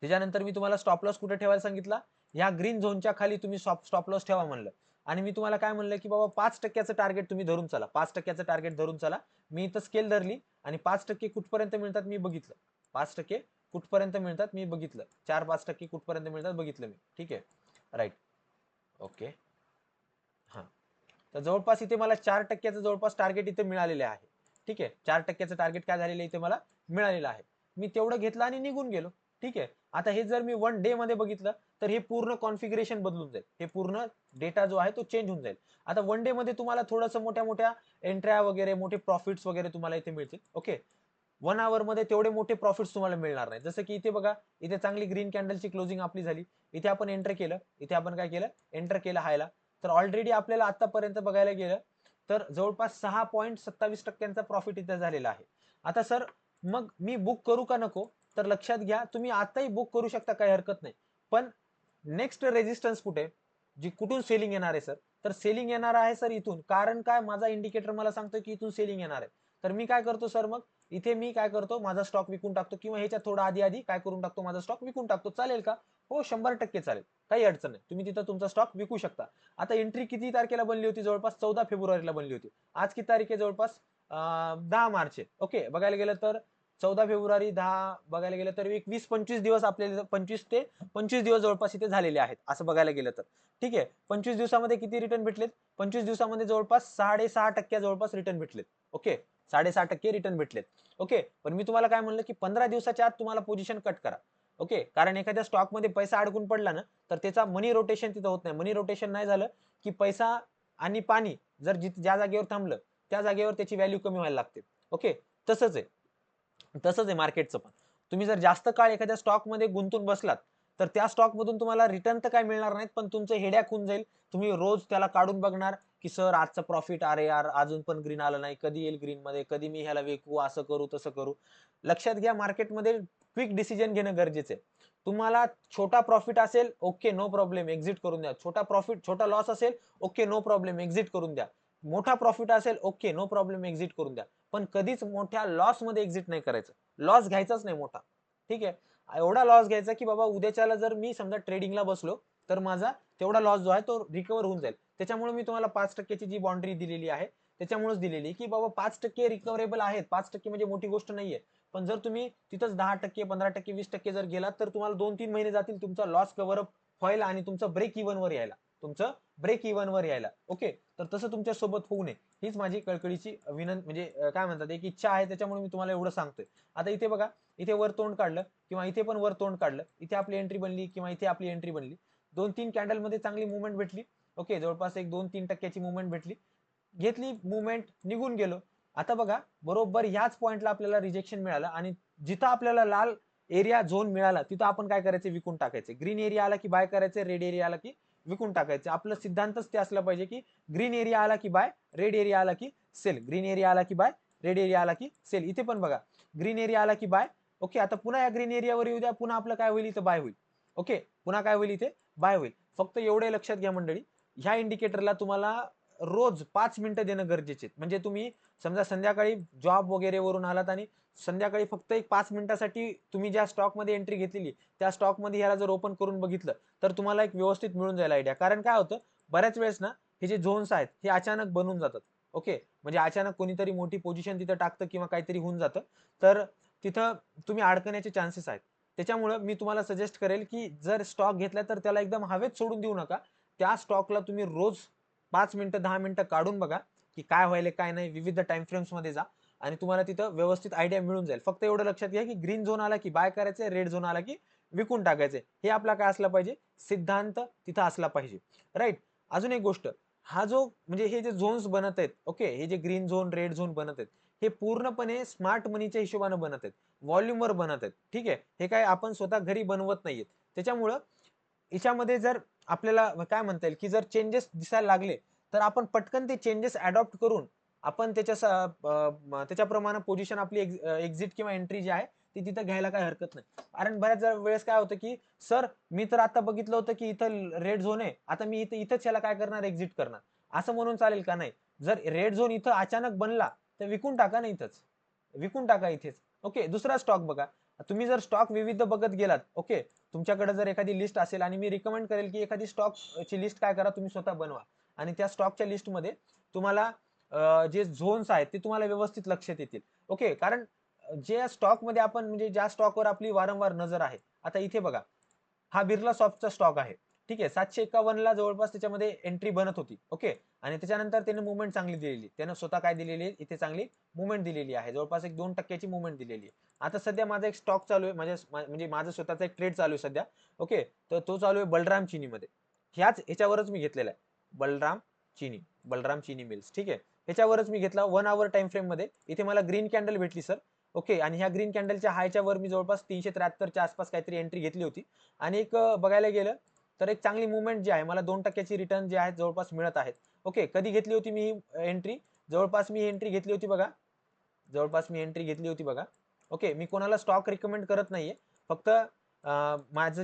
त्याच्यानंतर मी तुम्हाला स्टॉप लॉस कुठे ठेवायला सांगितला? या ग्रीन झोनच्या खाली तुम्ही स्टॉप लॉस ठेवा म्हणलं. आणि मी तुम्हाला काय म्हणलं, की बाबा 5%चं टार्गेट तुम्ही धरून चला. 5%चं टार्गेट धरून चला. मी इथं स्केल धरली आणि 5% कुठपर्यंत मिळतात मी बघितलं. 5% कुठपर्यंत मिळतात मी बघितलं, 4-5% कुठपर्यंत मिळतात बघितलं मी. ठीक आहे, राईट. ओके, हा. तर जवळपास इथे मला 4%चं जवळपास टार्गेट इथे मिळालेले आहे. ठीक आहे, 4%चं टार्गेट काय झालेलं इथे मला मिळालेलं आहे. मी तेवढं घेतलं आणि निघून गेलो. ठीक आहे, आता हे जर मी 1 डे मध्ये बघितलं तर हे पूर्ण कॉन्फिगरेशन बदलून जाईल, हे पूर्ण डेटा जो आहे तो चेंज होऊन जाईल. आता 1 डे मध्ये तुम्हाला थोडंसं मोठ्या मोठ्या एंट्र्या वगैरे, मोठे प्रॉफिट्स वगैरे तुम्हाला इथे मिळतील. ओके, 1 आवर मध्ये तेवढे मोठे प्रॉफिट्स तुम्हाला मिळणार नाही. जसं की इथे बघा, इथे चांगली ग्रीन कॅन्डलची क्लोजिंग आपली झाली. इथे आपण एंटर केलं, इथे आपण काय केलं, एंटर केलं हायला. तर ऑलरेडी आपल्याला आतापर्यंत बघायला गेलं तर जवळपास 6.27%चा प्रॉफिट इथे झालेला आहे. आता सर मग मी बुक करू का नको? तर लक्षात घ्या, तुम्ही आताही बुक करू शकता, काही हरकत नाही. पण नेक्स्ट रेजिस्टन्स कुठे, जी कुठून सेलिंग येणार आहे सर? तर सेलिंग येणार आहे सर इथून. कारण काय, माझा इंडिकेटर मला सांगतो की इथून सेलिंग येणार आहे. तर मी काय करतो सर, मग इथे मी काय करतो, माझा स्टॉक विकून टाकतो, किंवा ह्याच्या थोडा आधी आधी काय करून टाकतो, माझा स्टॉक विकून टाकतो. चालेल का? हो, 100% चालेल, काही अडचण नाही. तुम्ही तिथं तुमचा स्टॉक विकू शकता. आता एंट्री किती तारखेला बनली होती? जवळपास 14 फेब्रुवारीला बनली होती. आज किती तारीख आहे? जवळपास 10 मार्च आहे. ओके, बघायला गेलं तर 14 फेब्रुवारी, 10 बघायला गेलं तर एक 20-25 दिवस आपल्याला, 25 ते 25 दिवस जवळपास इथे झालेले आहेत असं बघायला गेलं तर. ठीक आहे, 25 दिवसामध्ये किती रिटर्न भेटलेत? 25 दिवसामध्ये जवळपास 6.5% जवळपास रिटर्न भेटलेत. ओके, 6.5% रिटर्न भेटलेत. ओके, पण मी तुम्हाला काय म्हणलं की 15 दिवसाच्या आत तुम्हाला पोझिशन कट करा. ओके, कारण एखाद्या स्टॉक मध्ये पैसा अडकून पडला ना, तर त्याचा मनी रोटेशन तिथं होत नाही. मनी रोटेशन नाही झालं की पैसा आणि पाणी जर ज्या जागेवर थांबलं, त्या जागेवर त्याची व्हॅल्यू कमी व्हायला लागते. ओके, तसंच आहे, तसंच आहे मार्केटचं पण. तुम्ही जर जास्त काळ एखाद्या स्टॉक मध्ये गुंतून बसलात, तर त्या स्टॉक मधून तुम्हाला रिटर्न तर काय मिळणार नाहीत, पण तुमचं हेडॅक होऊन जाईल. तुम्ही रोज त्याला काढून बघणार की सर आजचं प्रॉफिट, अरे यार अजून पण ग्रीन आलं नाही, कधी येईल ग्रीन मध्ये, कधी मी ह्याला विकू, असं करू तसं करू. लक्षात घ्या, मार्केटमध्ये क्विक डिसिजन घेणं गरजेचं आहे. तुम्हाला छोटा प्रॉफिट असेल, ओके नो प्रॉब्लेम, एक्झिट करून द्या. छोटा प्रॉफिट, छोटा लॉस असेल, ओके नो प्रॉब्लेम, एक्झिट करून द्या. मोठा प्रॉफिट असेल, ओके नो प्रॉब्लेम, एक्झिट करून द्या. पण कधीच मोठ्या लॉस मध्ये एक्झिट नाही करायचं. लॉस घ्यायचाच नाही मोठा. ठीक आहे, एवढा लॉस घ्यायचा की बाबा उद्याच्याला जर मी समजा ट्रेडिंगला बसलो, तर माझा तेवढा लॉस जो आहे तो रिकवर होऊन जाईल. त्याच्यामुळे मी तुम्हाला 5%ची जी बाउंड्री दिलेली आहे, त्याच्यामुळेच दिलेली की बाबा 5% रिकव्हरेबल आहेत. 5% म्हणजे मोठी गोष्ट नाहीये. पण जर तुम्ही तिथंच 10%, 15%, 20% जर गेलात, तर तुम्हाला 2-3 महिने जातील तुमचा लॉस कव्हर अप व्हायला आणि तुमचं ब्रेक इव्हन वर यायला, तुमचं ब्रेक इव्हन वर यायला. ओके, तर तसं तुमच्या सोबत होऊ नये, हीच माझी कळकळीची विनंती, म्हणजे काय म्हणतात, एक इच्छा आहे. त्याच्यामुळे मी तुम्हाला एवढं सांगतोय. आता इथे बघा, इथे वर तोंड काढलं, किंवा इथे पण वर तोंड काढलं, इथे आपली एंट्री बनली किंवा इथे आपली एंट्री बनली. 2-3 कॅन्डल मध्ये चांगली मुवमेंट भेटली. ओके, जवळपास एक 2-3%ची मुवमेंट भेटली, घेतली मुवमेंट, निघून गेलो. आता बघा, बरोबर ह्याच पॉइंटला आपल्याला रिजेक्शन मिळालं, आणि जिथं आपल्याला लाल एरिया झोन मिळाला तिथं आपण काय करायचं, विकून टाकायचे. ग्रीन एरिया आला की बाय करायचे, रेड एरिया आला की विकून टाकायचे. आपलं सिद्धांतच ते असला पाहिजे की ग्रीन एरिया आला की बाय, रेड एरिया आला की सेल. ग्रीन एरिया आला की बाय, रेड एरिया आला की सेल. इथे पण बघा, ग्रीन एरिया आला की बाय. ओके, आता पुन्हा या ग्रीन एरियावर येऊ द्या, पुन्हा आपलं काय होईल, इथं बाय होईल. ओके, पुन्हा काय होईल, इथे बाय होईल. फक्त एवढे लक्षात घ्या मंडळी, ह्या इंडिकेटरला तुम्हाला रोज 5 मिनिटं देणं गरजेचे. म्हणजे तुम्ही समजा संध्याकाळी जॉब वगैरे वरून आलात आणि संध्याकाळी फक्त एक 5 मिनिटासाठी तुम्ही ज्या स्टॉक मध्ये एंट्री घेतलेली, त्या स्टॉक मध्ये ह्याला जर ओपन करून बघितलं, तर तुम्हाला एक व्यवस्थित मिळून जाईल आयडिया. कारण काय होतं, बऱ्याच वेळेस ना हे जे झोन्स आहेत हे अचानक बनून जातात. ओके, म्हणजे अचानक कोणीतरी मोठी पोझिशन तिथं टाकतं किंवा काहीतरी होऊन जातं, तर तिथं तुम्ही अडकण्याचे चान्सेस आहेत. त्याच्यामुळे मी तुम्हाला सजेस्ट करेल की जर स्टॉक घेतला तर त्याला एकदम हवेत सोडून देऊ नका. त्या स्टॉकला तुम्ही रोज 5 मिनिटं 10 मिनिटं काढून बघा की काय व्हायला काय नाही. विविध टाइम फ्रेम्स मध्ये जा आणि तुम्हाला तिथं व्यवस्थित आयडिया मिळून जाईल. फक्त एवढं लक्षात घ्या की ग्रीन झोन आला की बाय करायचे, रेड झोन आला की विकून टाकायचे. हे आपला काय असला पाहिजे, सिद्धांत तिथं असला पाहिजे. राईट. अजून एक गोष्ट, हा जो म्हणजे हे जे झोन्स बनत आहेत, ओके, हे जे ग्रीन झोन, रेड झोन बनत आहेत, हे पूर्णपणे स्मार्ट मनीच्या हिशोबाने बनत आहेत, व्हॉल्यूमवर बनत आहेत. ठीक आहे, हे काय आपण स्वतः घरी बनवत नाहीयेत. त्याच्यामुळं याच्यामध्ये जर आपल्याला काय म्हणता येईल की जर चेंजेस दिसायला लागले, तर आपण पटकन ते चेंजेस अडॉप्ट करून आपण त्याच्याप्रमाणे पोझिशन आपली एक्झिट किंवा एंट्री जी आहे ती तिथं घ्यायला काही हरकत नाही. कारण बऱ्याच वेळेस काय होतं की सर मी तर आता बघितलं होतं की इथं रेड झोन आहे, आता मी इथंच याला काय करणार, एक्झिट करणार, असं म्हणून चालेल का? नाही. जर रेड झोन इथं अचानक बनला तर विकून टाका ना, इथंच विकून टाका इथेच. ओके, दुसरा स्टॉक बघा. तुम्ही जर स्टॉक विविध बघत गेलात, ओके, तुमच्याकडे जर एखादी लिस्ट असेल, आणि मी रिकमेंड करेल की एखादी स्टॉकची लिस्ट काय करा, तुम्ही स्वतः बनवा, आणि त्या स्टॉकच्या लिस्टमध्ये तुम्हाला जे झोन्स आहेत ते तुम्हाला व्यवस्थित लक्षात येतील. ओके, कारण जे स्टॉक मध्ये आपण म्हणजे ज्या स्टॉकवर आपली वारंवार नजर आहे, आता इथे बघा, हा बिर्ला सॉफ्टचा स्टॉक आहे. ठीक आहे, 751 ला जवळपास त्याच्यामध्ये एंट्री बनत होती. ओके, आणि त्याच्यानंतर त्याने मुवमेंट चांगली दिलेली, त्यानं स्वतः काय दिलेली आहे, इथे चांगली मुवमेंट दिलेली आहे, जवळपास एक 2% मुवमेंट दिलेली आहे. आता सध्या माझा एक स्टॉक चालू आहे, म्हणजे माझं स्वतःचा एक ट्रेड चालू आहे सध्या. ओके, तर तो चालू आहे बलराम चीनी मध्ये. ह्याच्यावरच मी घेतलेला आहे, बलराम चीनी मिल्स. ठीक आहे, ह्याच्यावरच मी घेतला 1 आवर टाइम फ्रेम मध्ये. इथे मला ग्रीन कॅन्डल भेटली सर. ओके, आणि ह्या ग्रीन कॅन्डलच्या हायच्या वर मी जवळपास 373 आसपास काहीतरी एंट्री घेतली होती. आणि एक बघायला गेलं तर एक चांगली मुवमेंट जी आहे, मला 2%ची रिटर्न जे आहेत जवळपास मिळत आहेत. ओके, कधी घेतली होती मी एंट्री? जवळपास मी एंट्री घेतली होती बघा, ओके, मी कोणाला स्टॉक रिकमेंड करत नाहीये, फक्त माझं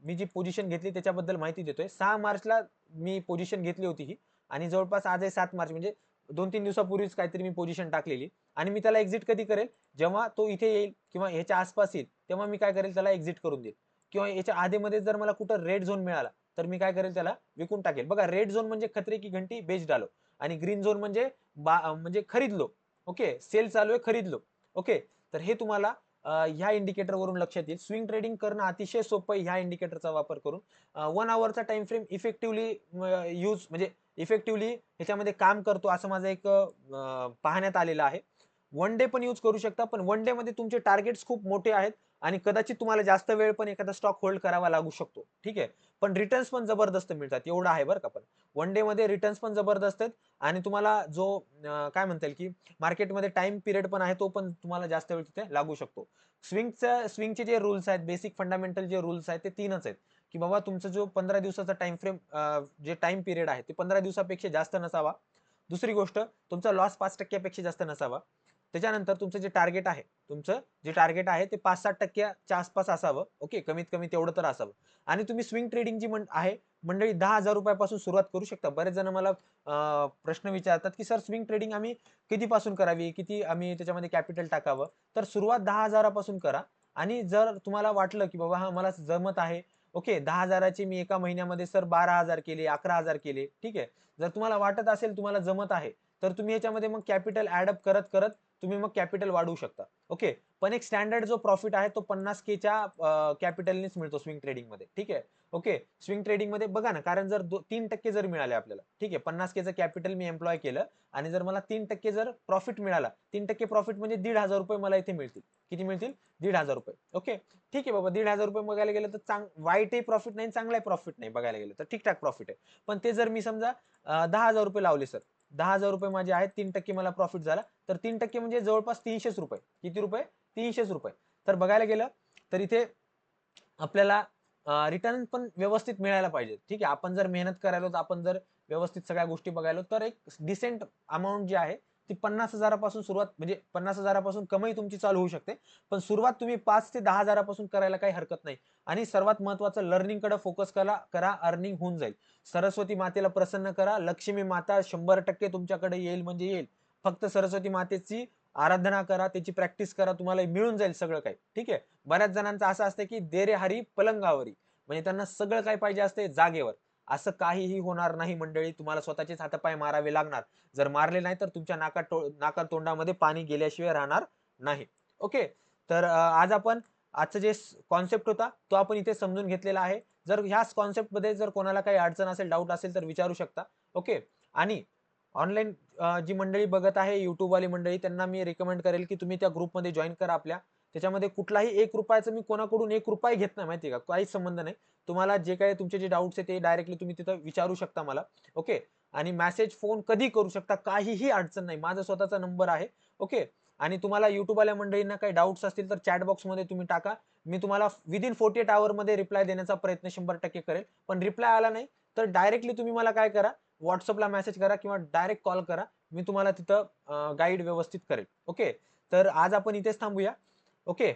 मी जी पोझिशन घेतली त्याच्याबद्दल माहिती देतोय. 6 मार्चला मी पोझिशन घेतली होती ही, आणि जवळपास आज आहे 7 मार्च, म्हणजे 2-3 दिवसापूर्वीच काहीतरी मी पोझिशन टाकलेली. आणि मी त्याला एक्झिट कधी करेल, जेव्हा तो इथे येईल किंवा ह्याच्या आसपास येईल, तेव्हा मी काय करेल, त्याला एक्झिट करून देईल. किंवा याच्या आधीमध्ये जर मला कुठं रेड झोन मिळाला, तर मी काय करेल, त्याला विकून टाकेल. बघा, रेड झोन म्हणजे खतरे की घंटी बेच डालो, आणि ग्रीन झोन म्हणजे म्हणजे खरीद लो. ओके, सेल चालू आहे, खरीद लो. ओके, तर हे तुम्हाला ह्या इंडिकेटर वरून लक्षात येईल. स्विंग ट्रेडिंग करणं अतिशय सोपं आहे ह्या इंडिकेटरचा वापर करून. 1 आवरचा टाइम फ्रेम इफेक्टिव्हली म्हणजे इफेक्टिव्हली ह्याच्यामध्ये काम करतो, असं माझं एक पाहण्यात आलेलं आहे. वन डे पण यूज करू शकता, पण वन डे मध्ये तुमचे टार्गेट्स खूप मोठे आहेत, आणि कदाचित तुम्हाला जास्त वेळ पण एखादा स्टॉक होल्ड करावा लागू शकतो. ठीक आहे, पण रिटर्न्स पण जबरदस्त मिळतात, एवढं आहे बरं का. पण वन डे मध्ये रिटर्न्स पण जबरदस्त आहेत, आणि तुम्हाला जो काय म्हणता येईल की मार्केटमध्ये टाइम पिरियड पण आहे, तो पण तुम्हाला जास्त वेळ तिथे लागू शकतो. स्विंगचे जे रूल्स आहेत, बेसिक फंडामेंटल जे रूल्स आहेत, ते 3च आहेत. की बाबा, तुमचं जो 15 दिवसाचा टाइम फ्रेम, जे टाइम पिरियड आहे, ते 15 दिवसापेक्षा जास्त नसावा. दुसरी गोष्ट, तुमचा लॉस 5%पेक्षा जास्त नसावा. त्याच्यानंतर तुमचं जे टार्गेट आहे ते 5-7%च्या आसपास असावं. ओके, कमीत कमी तेवढं तर असावं. आणि तुम्ही स्विंग ट्रेडिंग जी आहे मंडळी, 10,000 रुपयापासून सुरुवात करू शकता. बरेच जण मला प्रश्न विचारतात की सर, स्विंग ट्रेडिंग आम्ही कितीपासून करावी, किती आम्ही त्याच्यामध्ये कॅपिटल टाकावं. तर सुरुवात 10,000पासून करा. आणि जर तुम्हाला वाटलं की बाबा, हा मला जमत आहे, ओके, 10,000चे मी एका महिन्यामध्ये सर 12,000 केले, 11,000 केले. ठीक आहे, जर तुम्हाला वाटत असेल, तुम्हाला जमत आहे, तर तुम्ही याच्यामध्ये मग कॅपिटल ऍडअप करत करत तुम्ही मग कॅपिटल वाढवू शकता. ओके, पण एक स्टँडर्ड जो प्रॉफिट आहे तो 50K कॅपिटलनेच मिळतो स्विंग ट्रेडिंग मध्ये. ठीक आहे, ओके, स्विंग ट्रेडिंग मध्ये बघा ना, कारण जर 3% जर मिळाले आपल्याला, ठीक आहे, 50K कॅपिटल मी एम्प्लॉय केलं, आणि जर मला 3% जर प्रॉफिट मिळाला, 3% प्रॉफिट म्हणजे 1,500 रुपये मला इथे मिळतील. किती मिळतील? 1,500 रुपये. ओके, ठीक आहे बाबा, 1,500 रुपये बघायला गेलं तर वाईटही प्रॉफिट नाही, चांगलाही प्रॉफिट नाही, बघायला गेलं तर ठीकठाक प्रॉफिट आहे. पण ते जर मी समजा 10,000 रुपये लावले सर, 10,000 रुपये माझे आहेत, 3% मला प्रॉफिट झाला, तर 3% म्हणजे जवळपास 300 रुपये. किती रुपये? 300 रुपये. तर बघायला गेलं तर इथे आपल्याला रिटर्न पण व्यवस्थित मिळायला पाहिजे. ठीक आहे, आपण जर मेहनत करायलो, तर आपण जर व्यवस्थित सगळ्या गोष्टी बघायलो, तर एक डिसेंट अमाऊंट जी आहे ती 50,000 पासून सुरुवात, म्हणजे 50,000 पासून कमाई तुमची चालू होऊ शकते. पण सुरुवात तुम्ही 5 ते 10,000 पासून करायला काही हरकत नाही. आणि सर्वात महत्वाचं, लर्निंग कडे फोकस करा, अर्निंग होऊन जाईल. सरस्वती मातेला प्रसन्न करा, लक्ष्मी माता 100% तुमच्याकडे येईल म्हणजे येईल. फक्त सरस्वती मातेची आराधना करा, त्याची प्रॅक्टिस करा, तुम्हाला मिळून जाईल सगळं काही. ठीक आहे, बऱ्याच जणांचं असं असतं की देरे हरी पलंगावरी, म्हणजे त्यांना सगळं काय पाहिजे असते जागेवर. असं काहीही होणार नाही मंडळी, तुम्हाला स्वतःचेच हातापाय मारावे लागणार. जर मारले नाही तर तुमच्या नाका तोंडामध्ये पाणी गेल्याशिवाय राहणार नाही. ओके, तर आजचा जे कॉन्सेप्ट होता तो आपण इथे समजून घेतलेला आहे. जर ह्याच कॉन्सेप्ट मध्ये जर कोणाला काही अडचण असेल, डाऊट असेल, तर विचारू शकता. ओके, आणि ऑनलाईन जी मंडळी बघत आहे, युट्यूब वाली मंडळी, त्यांना मी रिकमेंड करेल की तुम्ही त्या ग्रुपमध्ये जॉईन करा आपल्या. त्याच्यामध्ये कुठलाही 1 रुपयाचं मी कोणाकडून 1 रुपया घेत नाही, माहिती का, काहीच संबंध नाही. तुम्हाला जे काही तुमचे जे डाऊट्स आहेत ते डायरेक्टली तुम्ही तिथं विचारू शकता मला. ओके, आणि मेसेज, फोन कधी करू शकता, काहीही अडचण नाही, माझा स्वतःचा नंबर आहे. ओके, आणि तुम्हाला युट्यूब वाल्या मंडळींना काही डाऊट्स असतील तर चॅट बॉक्स मध्ये तुम्ही टाका. मी तुम्हाला विदिन 48 आवर मध्ये रिप्लाय देण्याचा प्रयत्न 100% करेल. पण रिप्लाय आला नाही तर डायरेक्टली तुम्ही मला काय करा, व्हॉट्सअपला मेसेज करा किंवा डायरेक्ट कॉल करा. मी तुम्हाला तिथं गाईड व्यवस्थित करेल. ओके, तर आज आपण इथेच थांबूया. ओके,